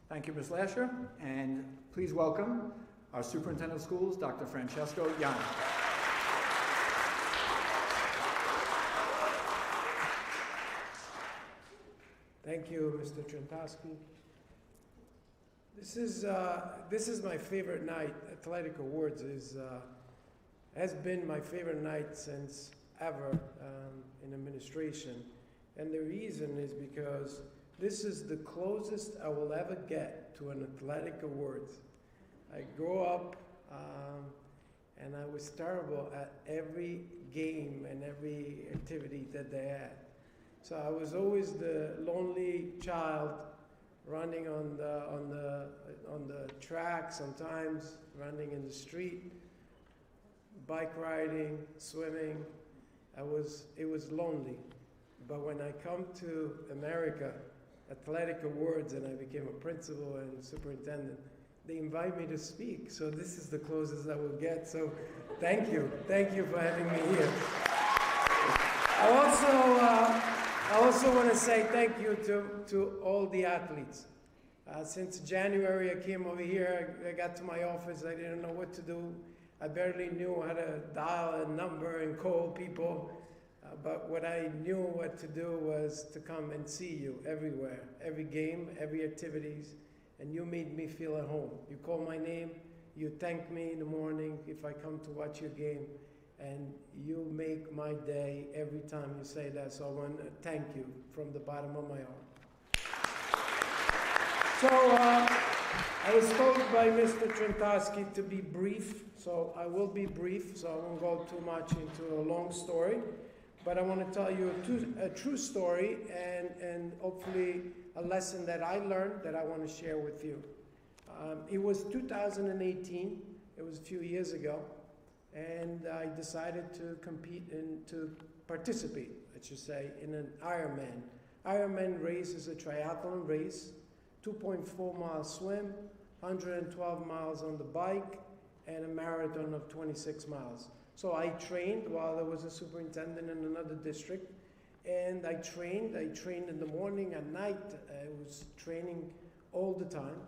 Thank you, Ms. Lasher, and please welcome our Superintendent of Schools, Dr. Francesco Yanni. Thank you, Mr. Trentosky. This is my favorite night. Athletic Awards has been my favorite night since ever in administration, and the reason is because this is the closest I will ever get to an athletic awards. I grew up and I was terrible at every game and every activity that they had. So I was always the lonely child running on the track, sometimes running in the street, bike riding, swimming. It was lonely. But when I come to America, athletic awards, and I became a principal and superintendent, they invite me to speak. So this is the closest I will get. So thank you for having me here. I also want to say thank you to all the athletes. Since January, I came over here. I got to my office. I didn't know what to do. I barely knew how to dial a number and call people. But what I knew what to do was to come and see you everywhere, every game, every activities, and you made me feel at home. You call my name, you thank me in the morning if I come to watch your game, and you make my day every time you say that. So I want to thank you from the bottom of my heart. So I was told by Mr. Trentosky to be brief, so I will be brief, so I won't go too much into a long story. But I want to tell you a true story and hopefully a lesson that I learned that I want to share with you. It was 2018, it was a few years ago, and I decided to compete and to participate, I should say, in an Ironman. Ironman race is a triathlon race, 2.4 mile swim, 112 miles on the bike, and a marathon of 26 miles. So I trained while I was a superintendent in another district, and I trained in the morning and night. I was training all the time.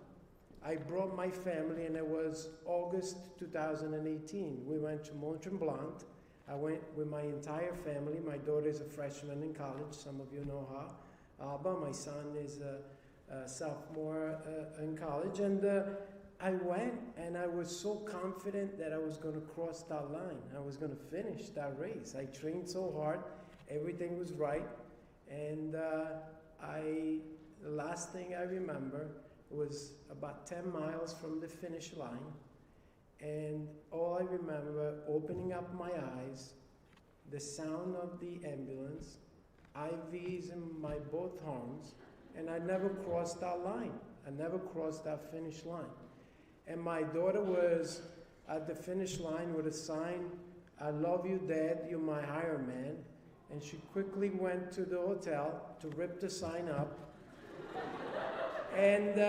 I brought my family, and it was August 2018. We went to Mont Tremblant. I went with my entire family. My daughter is a freshman in college. Some of you know her. Alba, my son, is a sophomore in college. And I went, and I was so confident that I was going to cross that line. I was going to finish that race. I trained so hard. Everything was right. And the last thing I remember was about 10 miles from the finish line. And all I remember, opening up my eyes, the sound of the ambulance, IVs in my both arms, and I never crossed that line. I never crossed that finish line. And my daughter was at the finish line with a sign, "I love you, Dad, you're my Iron Man." And she quickly went to the hotel to rip the sign up. And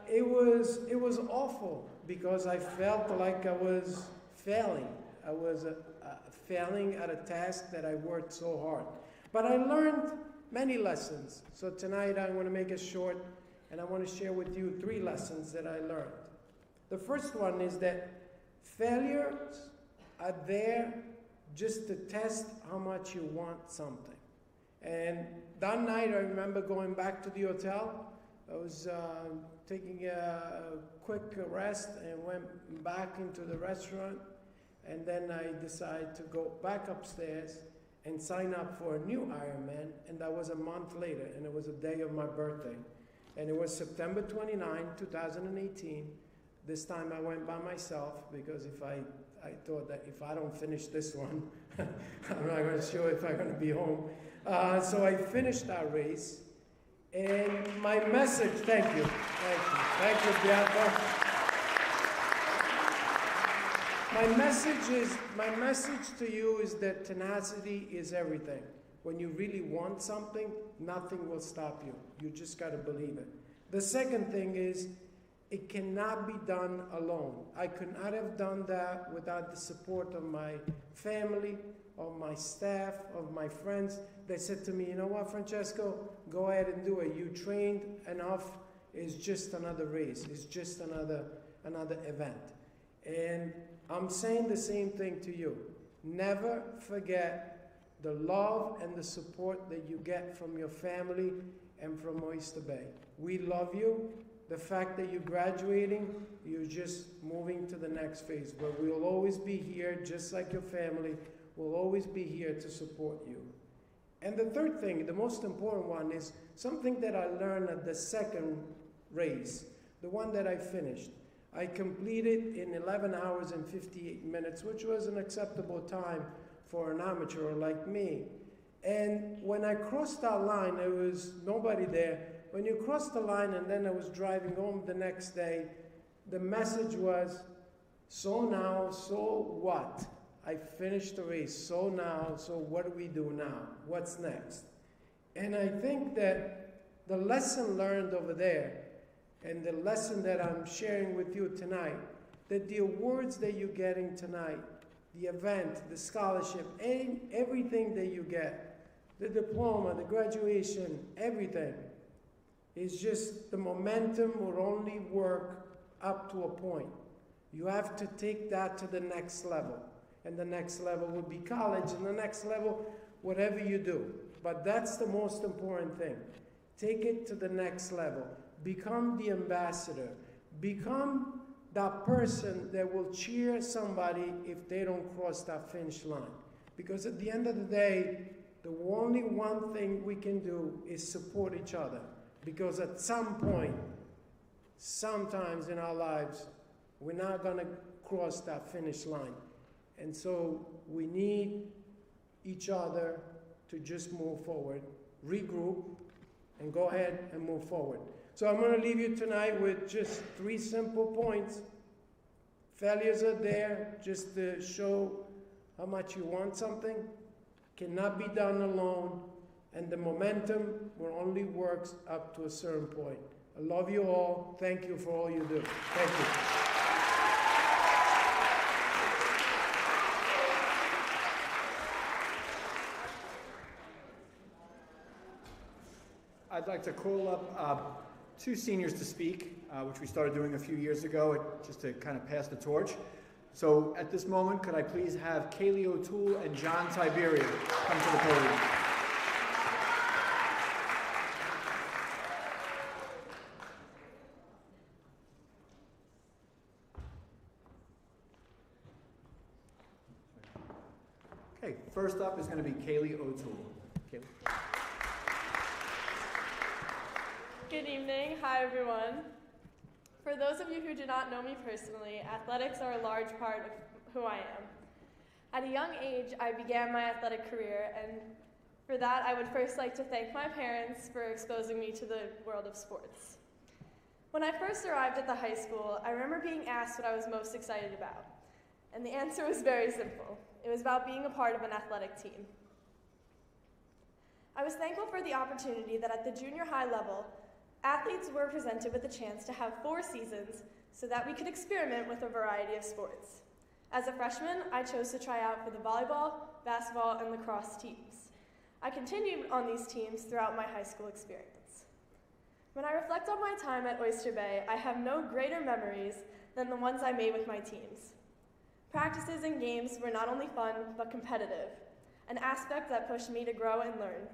it was awful because I felt like I was failing. I was failing at a task that I worked so hard. But I learned many lessons. So tonight I want to make it short, and I want to share with you 3 lessons that I learned. The first one is that failures are there just to test how much you want something. And that night I remember going back to the hotel, I was taking a quick rest and went back into the restaurant, and then I decided to go back upstairs and sign up for a new Ironman, and that was a month later, and it was the day of my birthday. And it was September 29, 2018. This time I went by myself because I thought that if I don't finish this one, I'm not going to sure if I'm going to be home. So I finished that race. And my message, thank you, Bianca. My message to you is that tenacity is everything. When you really want something, nothing will stop you. You just got to believe it. The second thing is, it cannot be done alone. I could not have done that without the support of my family, of my staff, of my friends. They said to me, you know what, Francesco, go ahead and do it. You trained enough. It's just another race. It's just another event. And I'm saying the same thing to you. Never forget the love and the support that you get from your family and from Oyster Bay. We love you. The fact that you're graduating, you're just moving to the next phase. But we'll always be here, just like your family. We'll always be here to support you. And the third thing, the most important one, is something that I learned at the second race, the one that I finished. I completed in 11 hours and 58 minutes, which was an acceptable time for an amateur like me. And when I crossed that line, there was nobody there. When you cross the line and then I was driving home the next day, the message was, so now, so what? I finished the race, so now, so what do we do now? What's next? And I think that the lesson learned over there and the lesson that I'm sharing with you tonight, that the awards that you're getting tonight, the event, the scholarship, and everything that you get, the diploma, the graduation, everything, is just the momentum will only work up to a point. You have to take that to the next level. And the next level would be college, and the next level, whatever you do. But that's the most important thing. Take it to the next level. Become the ambassador. Become that person that will cheer somebody if they don't cross that finish line. Because at the end of the day, the only one thing we can do is support each other. Because at some point, sometimes in our lives, we're not going to cross that finish line. And so we need each other to just move forward, regroup, and go ahead and move forward. So I'm going to leave you tonight with just 3 simple points. Failures are there just to show how much you want something. Cannot be done alone. And the momentum will only work up to a certain point. I love you all. Thank you for all you do. Thank you. I'd like to call up 2 seniors to speak, which we started doing a few years ago, just to kind of pass the torch. So at this moment, could I please have Kaylee O'Toole and John Tiberia come to the podium. Okay, first up is going to be Kaylee O'Toole. Kaylee. Good evening. Hi, everyone. For those of you who do not know me personally, athletics are a large part of who I am. At a young age, I began my athletic career, and for that, I would first like to thank my parents for exposing me to the world of sports. When I first arrived at the high school, I remember being asked what I was most excited about, and the answer was very simple. It was about being a part of an athletic team. I was thankful for the opportunity that at the junior high level, athletes were presented with a chance to have 4 seasons so that we could experiment with a variety of sports. As a freshman, I chose to try out for the volleyball, basketball, and lacrosse teams. I continued on these teams throughout my high school experience. When I reflect on my time at Oyster Bay, I have no greater memories than the ones I made with my teams. Practices and games were not only fun, but competitive, an aspect that pushed me to grow and learn.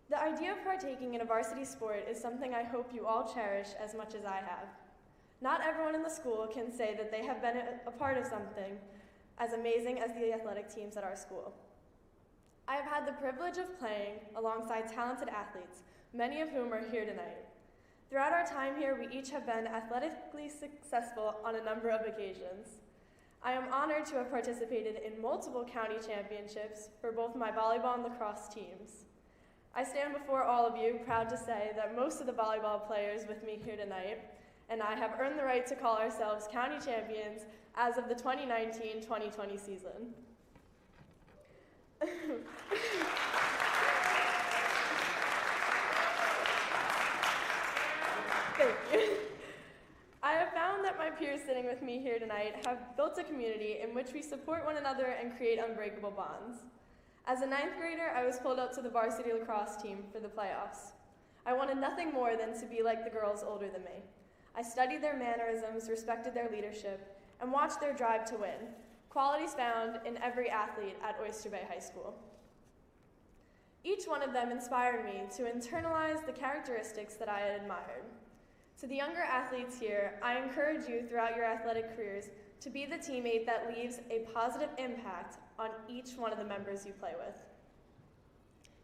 The idea of partaking in a varsity sport is something I hope you all cherish as much as I have. Not everyone in the school can say that they have been a part of something as amazing as the athletic teams at our school. I have had the privilege of playing alongside talented athletes, many of whom are here tonight. Throughout our time here, we each have been athletically successful on a number of occasions. I am honored to have participated in multiple county championships for both my volleyball and lacrosse teams. I stand before all of you proud to say that most of the volleyball players with me here tonight and I have earned the right to call ourselves county champions as of the 2019-2020 season. Thank you. I have found that my peers sitting with me here tonight have built a community in which we support one another and create unbreakable bonds. As a 9th grader, I was pulled up to the varsity lacrosse team for the playoffs. I wanted nothing more than to be like the girls older than me. I studied their mannerisms, respected their leadership, and watched their drive to win, qualities found in every athlete at Oyster Bay High School. Each one of them inspired me to internalize the characteristics that I had admired. To the younger athletes here, I encourage you throughout your athletic careers to be the teammate that leaves a positive impact on each one of the members you play with.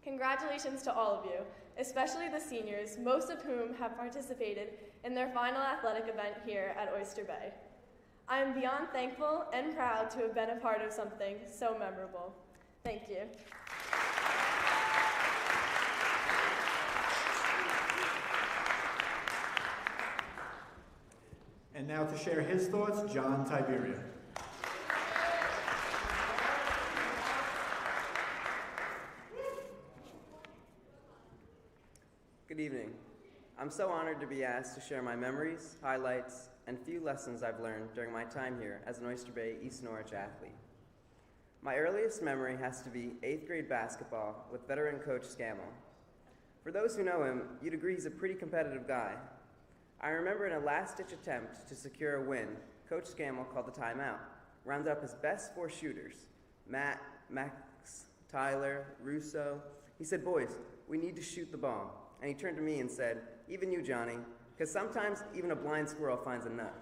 Congratulations to all of you, especially the seniors, most of whom have participated in their final athletic event here at Oyster Bay. I am beyond thankful and proud to have been a part of something so memorable. Thank you. And now to share his thoughts, John Tiberia. Good evening. I'm so honored to be asked to share my memories, highlights, and few lessons I've learned during my time here as an Oyster Bay East Norwich athlete. My earliest memory has to be 8th grade basketball with veteran coach Scammell. For those who know him, you'd agree he's a pretty competitive guy. I remember in a last-ditch attempt to secure a win, Coach Scammell called the timeout, rounded up his best 4 shooters, Matt, Max, Tyler, Russo. He said, "Boys, we need to shoot the ball." And he turned to me and said, "Even you, Johnny, because sometimes even a blind squirrel finds a nut."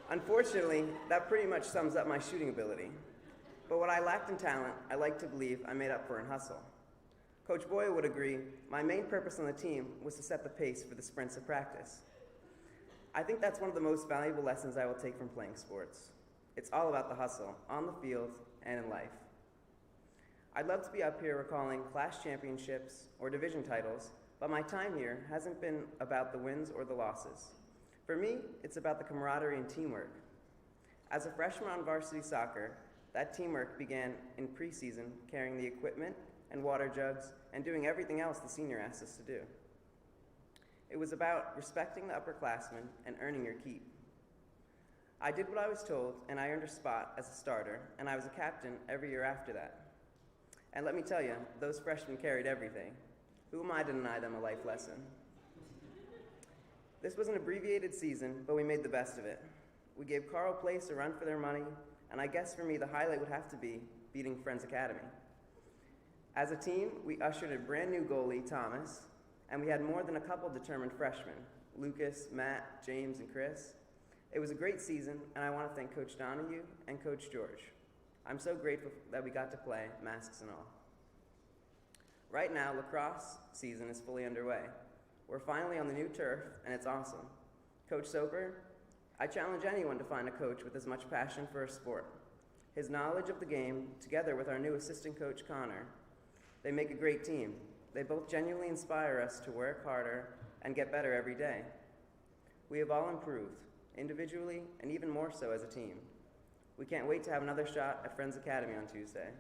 Unfortunately, that pretty much sums up my shooting ability. But what I lacked in talent, I like to believe I made up for in hustle. Coach Boyle would agree, my main purpose on the team was to set the pace for the sprints of practice. I think that's one of the most valuable lessons I will take from playing sports. It's all about the hustle, on the field and in life. I'd love to be up here recalling class championships or division titles, but my time here hasn't been about the wins or the losses. For me, it's about the camaraderie and teamwork. As a freshman on varsity soccer, that teamwork began in preseason, carrying the equipment and water jugs and doing everything else the senior asked us to do. It was about respecting the upperclassmen and earning your keep. I did what I was told, and I earned a spot as a starter, and I was a captain every year after that. And let me tell you, those freshmen carried everything. Who am I to deny them a life lesson? This was an abbreviated season, but we made the best of it. We gave Carl Place a run for their money, and I guess for me the highlight would have to be beating Friends Academy. As a team, we ushered a brand new goalie, Thomas, and we had more than a couple determined freshmen, Lucas, Matt, James, and Chris. It was a great season, and I want to thank Coach Donahue and Coach George. I'm so grateful that we got to play, masks and all. Right now, lacrosse season is fully underway. We're finally on the new turf, and it's awesome. Coach Soper, I challenge anyone to find a coach with as much passion for a sport. His knowledge of the game, together with our new assistant coach, Connor, they make a great team. They both genuinely inspire us to work harder and get better every day. We have all improved, individually and even more so as a team. We can't wait to have another shot at Friends Academy on Tuesday.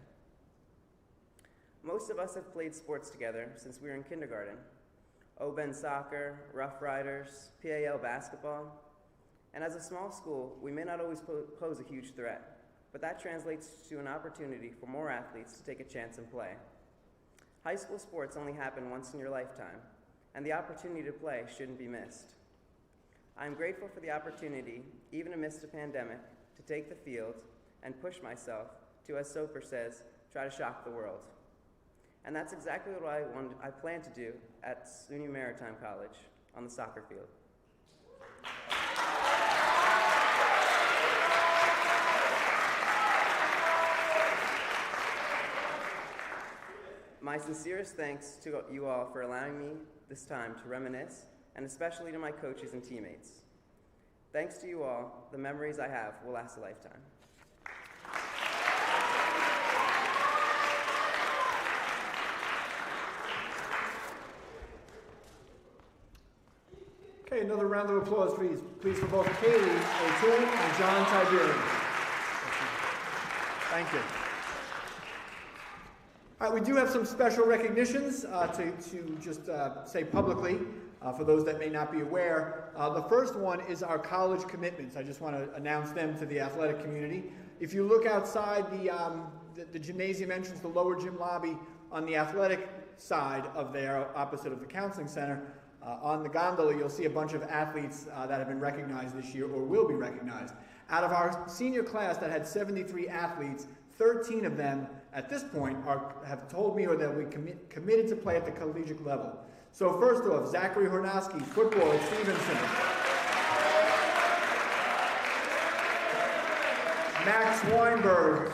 Most of us have played sports together since we were in kindergarten. O-Ben soccer, Rough Riders, PAL basketball. And as a small school, we may not always pose a huge threat, but that translates to an opportunity for more athletes to take a chance and play. High school sports only happen once in your lifetime, and the opportunity to play shouldn't be missed. I am grateful for the opportunity, even amidst a pandemic, to take the field and push myself to, as Soper says, try to shock the world. And that's exactly what I plan to do at SUNY Maritime College on the soccer field. My sincerest thanks to you all for allowing me this time to reminisce, and especially to my coaches and teammates. Thanks to you all, the memories I have will last a lifetime. Okay, another round of applause, please. Please for both Kaylee O'Toole and John Tiberian. Thank you. All right, we do have some special recognitions to just say publicly, for those that may not be aware. The first one is our college commitments. I just want to announce them to the athletic community. If you look outside the gymnasium entrance, the lower gym lobby, on the athletic side of there, opposite of the counseling center, on the gondola, you'll see a bunch of athletes that have been recognized this year or will be recognized. Out of our senior class that had 73 athletes, 13 of them at this point have told me or that we committed to play at the collegiate level. So first off, Zachary Hornowski, football at Stevenson. Max Weinberg,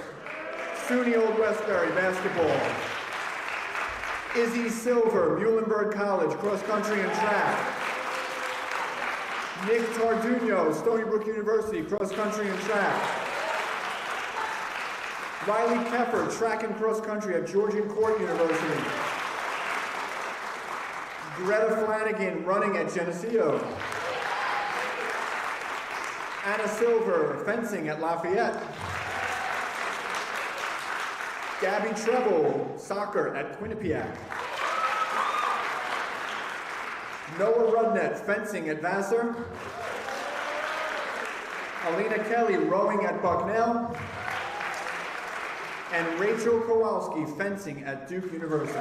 SUNY Old Westbury, basketball. Izzy Silver, Muhlenberg College, cross country and track. Nick Tarduno, Stony Brook University, cross country and track. Riley Keffer, track and cross country at Georgian Court University. Greta Flanagan, running at Geneseo. Anna Silver, fencing at Lafayette. Gabby Treble, soccer at Quinnipiac. Noah Rudnett, fencing at Vassar. Alina Kelly, rowing at Bucknell. And Rachel Kowalski, fencing at Duke University.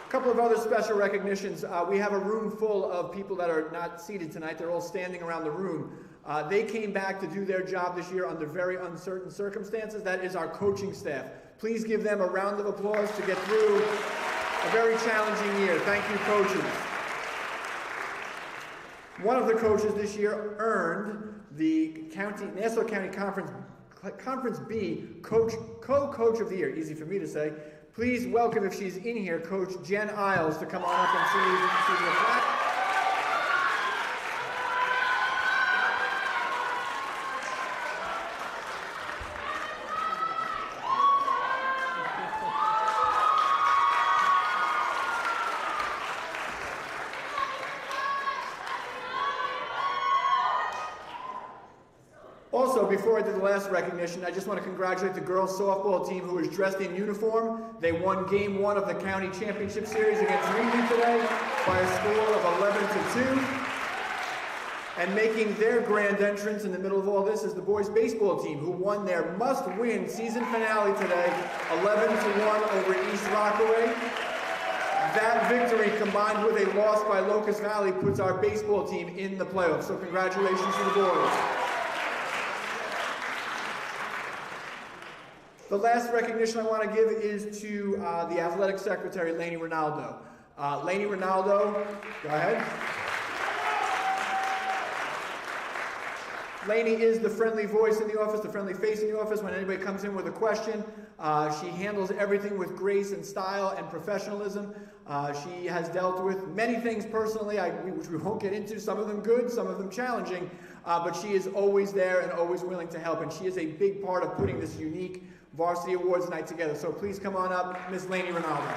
A couple of other special recognitions. We have a room full of people that are not seated tonight. They're all standing around the room. They came back to do their job this year under very uncertain circumstances. That is our coaching staff. Please give them a round of applause to get through a very challenging year. Thank you, coaches. One of the coaches this year earned the Nassau County Conference B co-coach of the year. Easy for me to say. Please welcome, if she's in here, Coach Jen Isles to come on up and see the plaque. Also, before I do the last recognition, I just want to congratulate the girls softball team who was dressed in uniform. They won Game 1 of the County Championship Series against Reedy today by a score of 11-2. And making their grand entrance in the middle of all this is the boys baseball team, who won their must-win season finale today, 11-1 over East Rockaway. That victory, combined with a loss by Locust Valley, puts our baseball team in the playoffs. So congratulations to the boys. The last recognition I want to give is to the athletic secretary, Lainey Ronaldo. Lainey Ronaldo, go ahead. Lainey is the friendly voice in the office, the friendly face in the office. When anybody comes in with a question, she handles everything with grace and style and professionalism. She has dealt with many things personally, which we won't get into, some of them good, some of them challenging, but she is always there and always willing to help, and she is a big part of putting this unique Varsity Awards night together. So please come on up, Miss Lainey Ronaldo.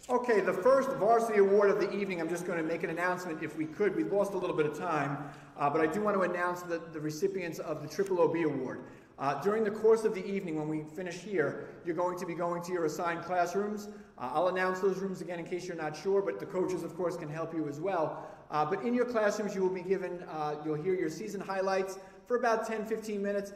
Okay, the first Varsity Award of the evening, I'm just going to make an announcement if we could. We've lost a little bit of time, but I do want to announce the recipients of the Triple OB Award. During the course of the evening, when we finish here, you're going to be going to your assigned classrooms. I'll announce those rooms again in case you're not sure, but the coaches, of course, can help you as well. But in your classrooms, you will be given, you'll hear your season highlights for about 10-15 minutes.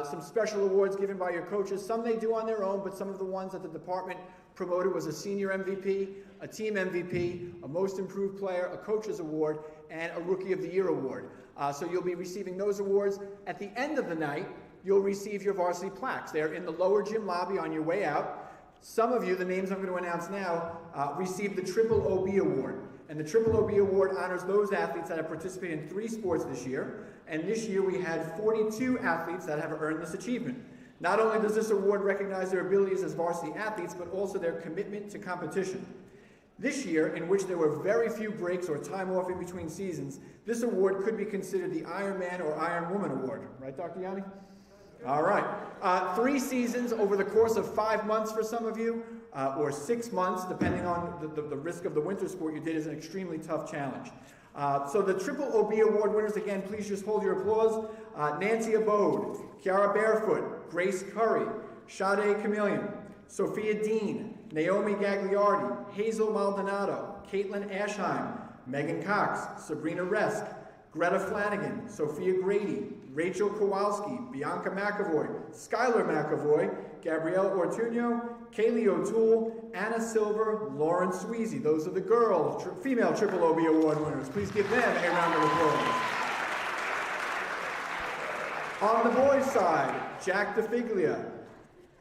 Some special awards given by your coaches. Some they do on their own, but some of the ones that the department promoted was a senior MVP, a team MVP, a most improved player, a coach's award, and a rookie of the year award. So you'll be receiving those awards. At the end of the night, you'll receive your varsity plaques. They're in the lower gym lobby on your way out. Some of you, the names I'm going to announce now, received the Triple OB Award. And the Triple OB Award honors those athletes that have participated in 3 sports this year. And this year we had 42 athletes that have earned this achievement. Not only does this award recognize their abilities as varsity athletes, but also their commitment to competition. This year, in which there were very few breaks or time off in between seasons, this award could be considered the Iron Man or Iron Woman Award. Right, Dr. Yanni? All right. 3 seasons over the course of 5 months for some of you, or 6 months, depending on the risk of the winter sport you did, is an extremely tough challenge. So the Triple OB Award winners, again, please just hold your applause. Nancy Abode, Kiara Barefoot, Grace Curry, Sade Chameleon, Sophia Dean, Naomi Gagliardi, Hazel Maldonado, Caitlin Ashheim, Megan Cox, Sabrina Resk, Greta Flanagan, Sophia Grady, Rachel Kowalski, Bianca McAvoy, Skylar McAvoy, Gabrielle Ortuño, Kaylee O'Toole, Anna Silver, Lauren Sweezy. Those are the female Triple OB Award winners. Please give them a round of applause. On the boys' side, Jack DeFiglia,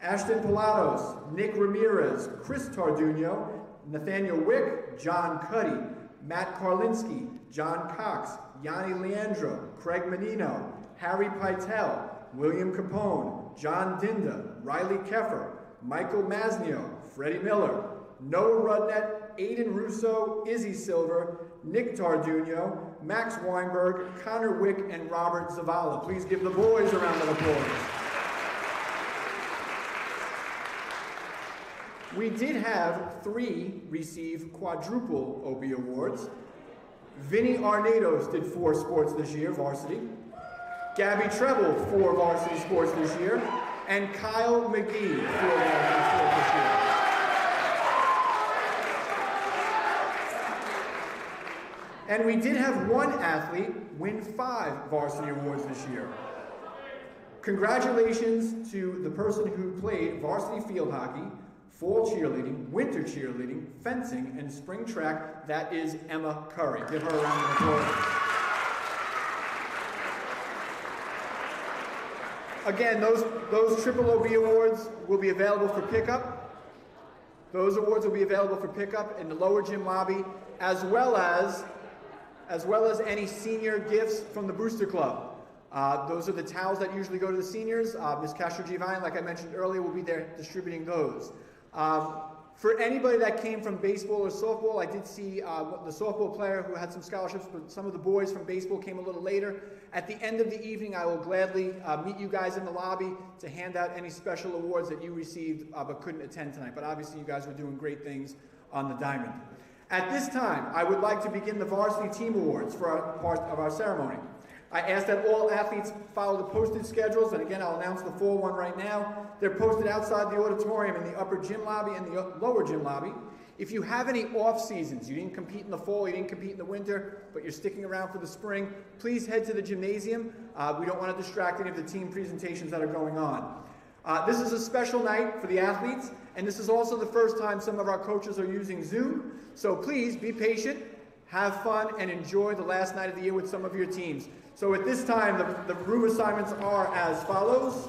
Ashton Pilatos, Nick Ramirez, Chris Tarduno, Nathaniel Wick, John Cuddy, Matt Karlinski, John Cox, Yanni Leandro, Craig Menino, Harry Pytel, William Capone, John Dinda, Riley Keffer, Michael Masnio, Freddie Miller, Noah Rudnett, Aiden Russo, Izzy Silver, Nick Tarduno, Max Weinberg, Connor Wick, and Robert Zavala. Please give the boys a round of applause. We did have 3 receive quadruple OB awards. Vinny Arnados did 4 sports this year, varsity. Gabby Treble, 4 varsity sports this year. And Kyle McGee, 4 varsity sports this year. And we did have 1 athlete win 5 varsity awards this year. Congratulations to the person who played varsity field hockey, fall cheerleading, winter cheerleading, fencing, and spring track. That is Emma Curry. Give her a round of applause. Again, those Triple OB awards will be available for pickup. Those awards will be available for pickup in the lower gym lobby, as well as any senior gifts from the Booster Club. Those are the towels that usually go to the seniors. Ms. Castro-Giovanni, like I mentioned earlier, will be there distributing those. For anybody that came from baseball or softball, I did see the softball player who had some scholarships, but some of the boys from baseball came a little later. At the end of the evening, I will gladly meet you guys in the lobby to hand out any special awards that you received but couldn't attend tonight. But obviously, you guys were doing great things on the diamond. At this time, I would like to begin the varsity team awards for our part of our ceremony. I ask that all athletes follow the posted schedules, and again, I'll announce the full one right now. They're posted outside the auditorium in the upper gym lobby and the lower gym lobby. If you have any off seasons, you didn't compete in the fall, you didn't compete in the winter, but you're sticking around for the spring, please head to the gymnasium. We don't want to distract any of the team presentations that are going on. This is a special night for the athletes, and this is also the first time some of our coaches are using Zoom. So please be patient, have fun, and enjoy the last night of the year with some of your teams. So at this time, the room assignments are as follows.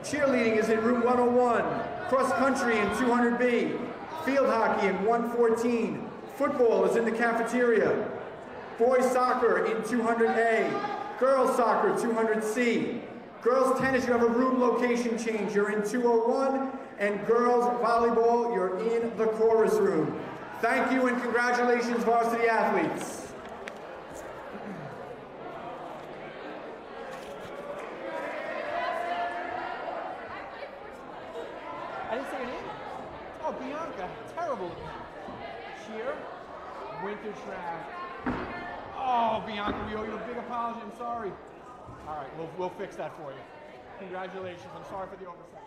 Cheerleading is in room 101, cross country in 200B, field hockey in 114, football is in the cafeteria, boys soccer in 200A, girls soccer 200C, girls tennis, you have a room location change, you're in 201, and girls volleyball, you're in the chorus room. Thank you and congratulations, varsity athletes. I didn't say your name? Oh, Bianca. Terrible. Cheer. Winter track. Oh, Bianca, we owe you a big apology. I'm sorry. All right, we'll fix that for you. Congratulations. I'm sorry for the oversight.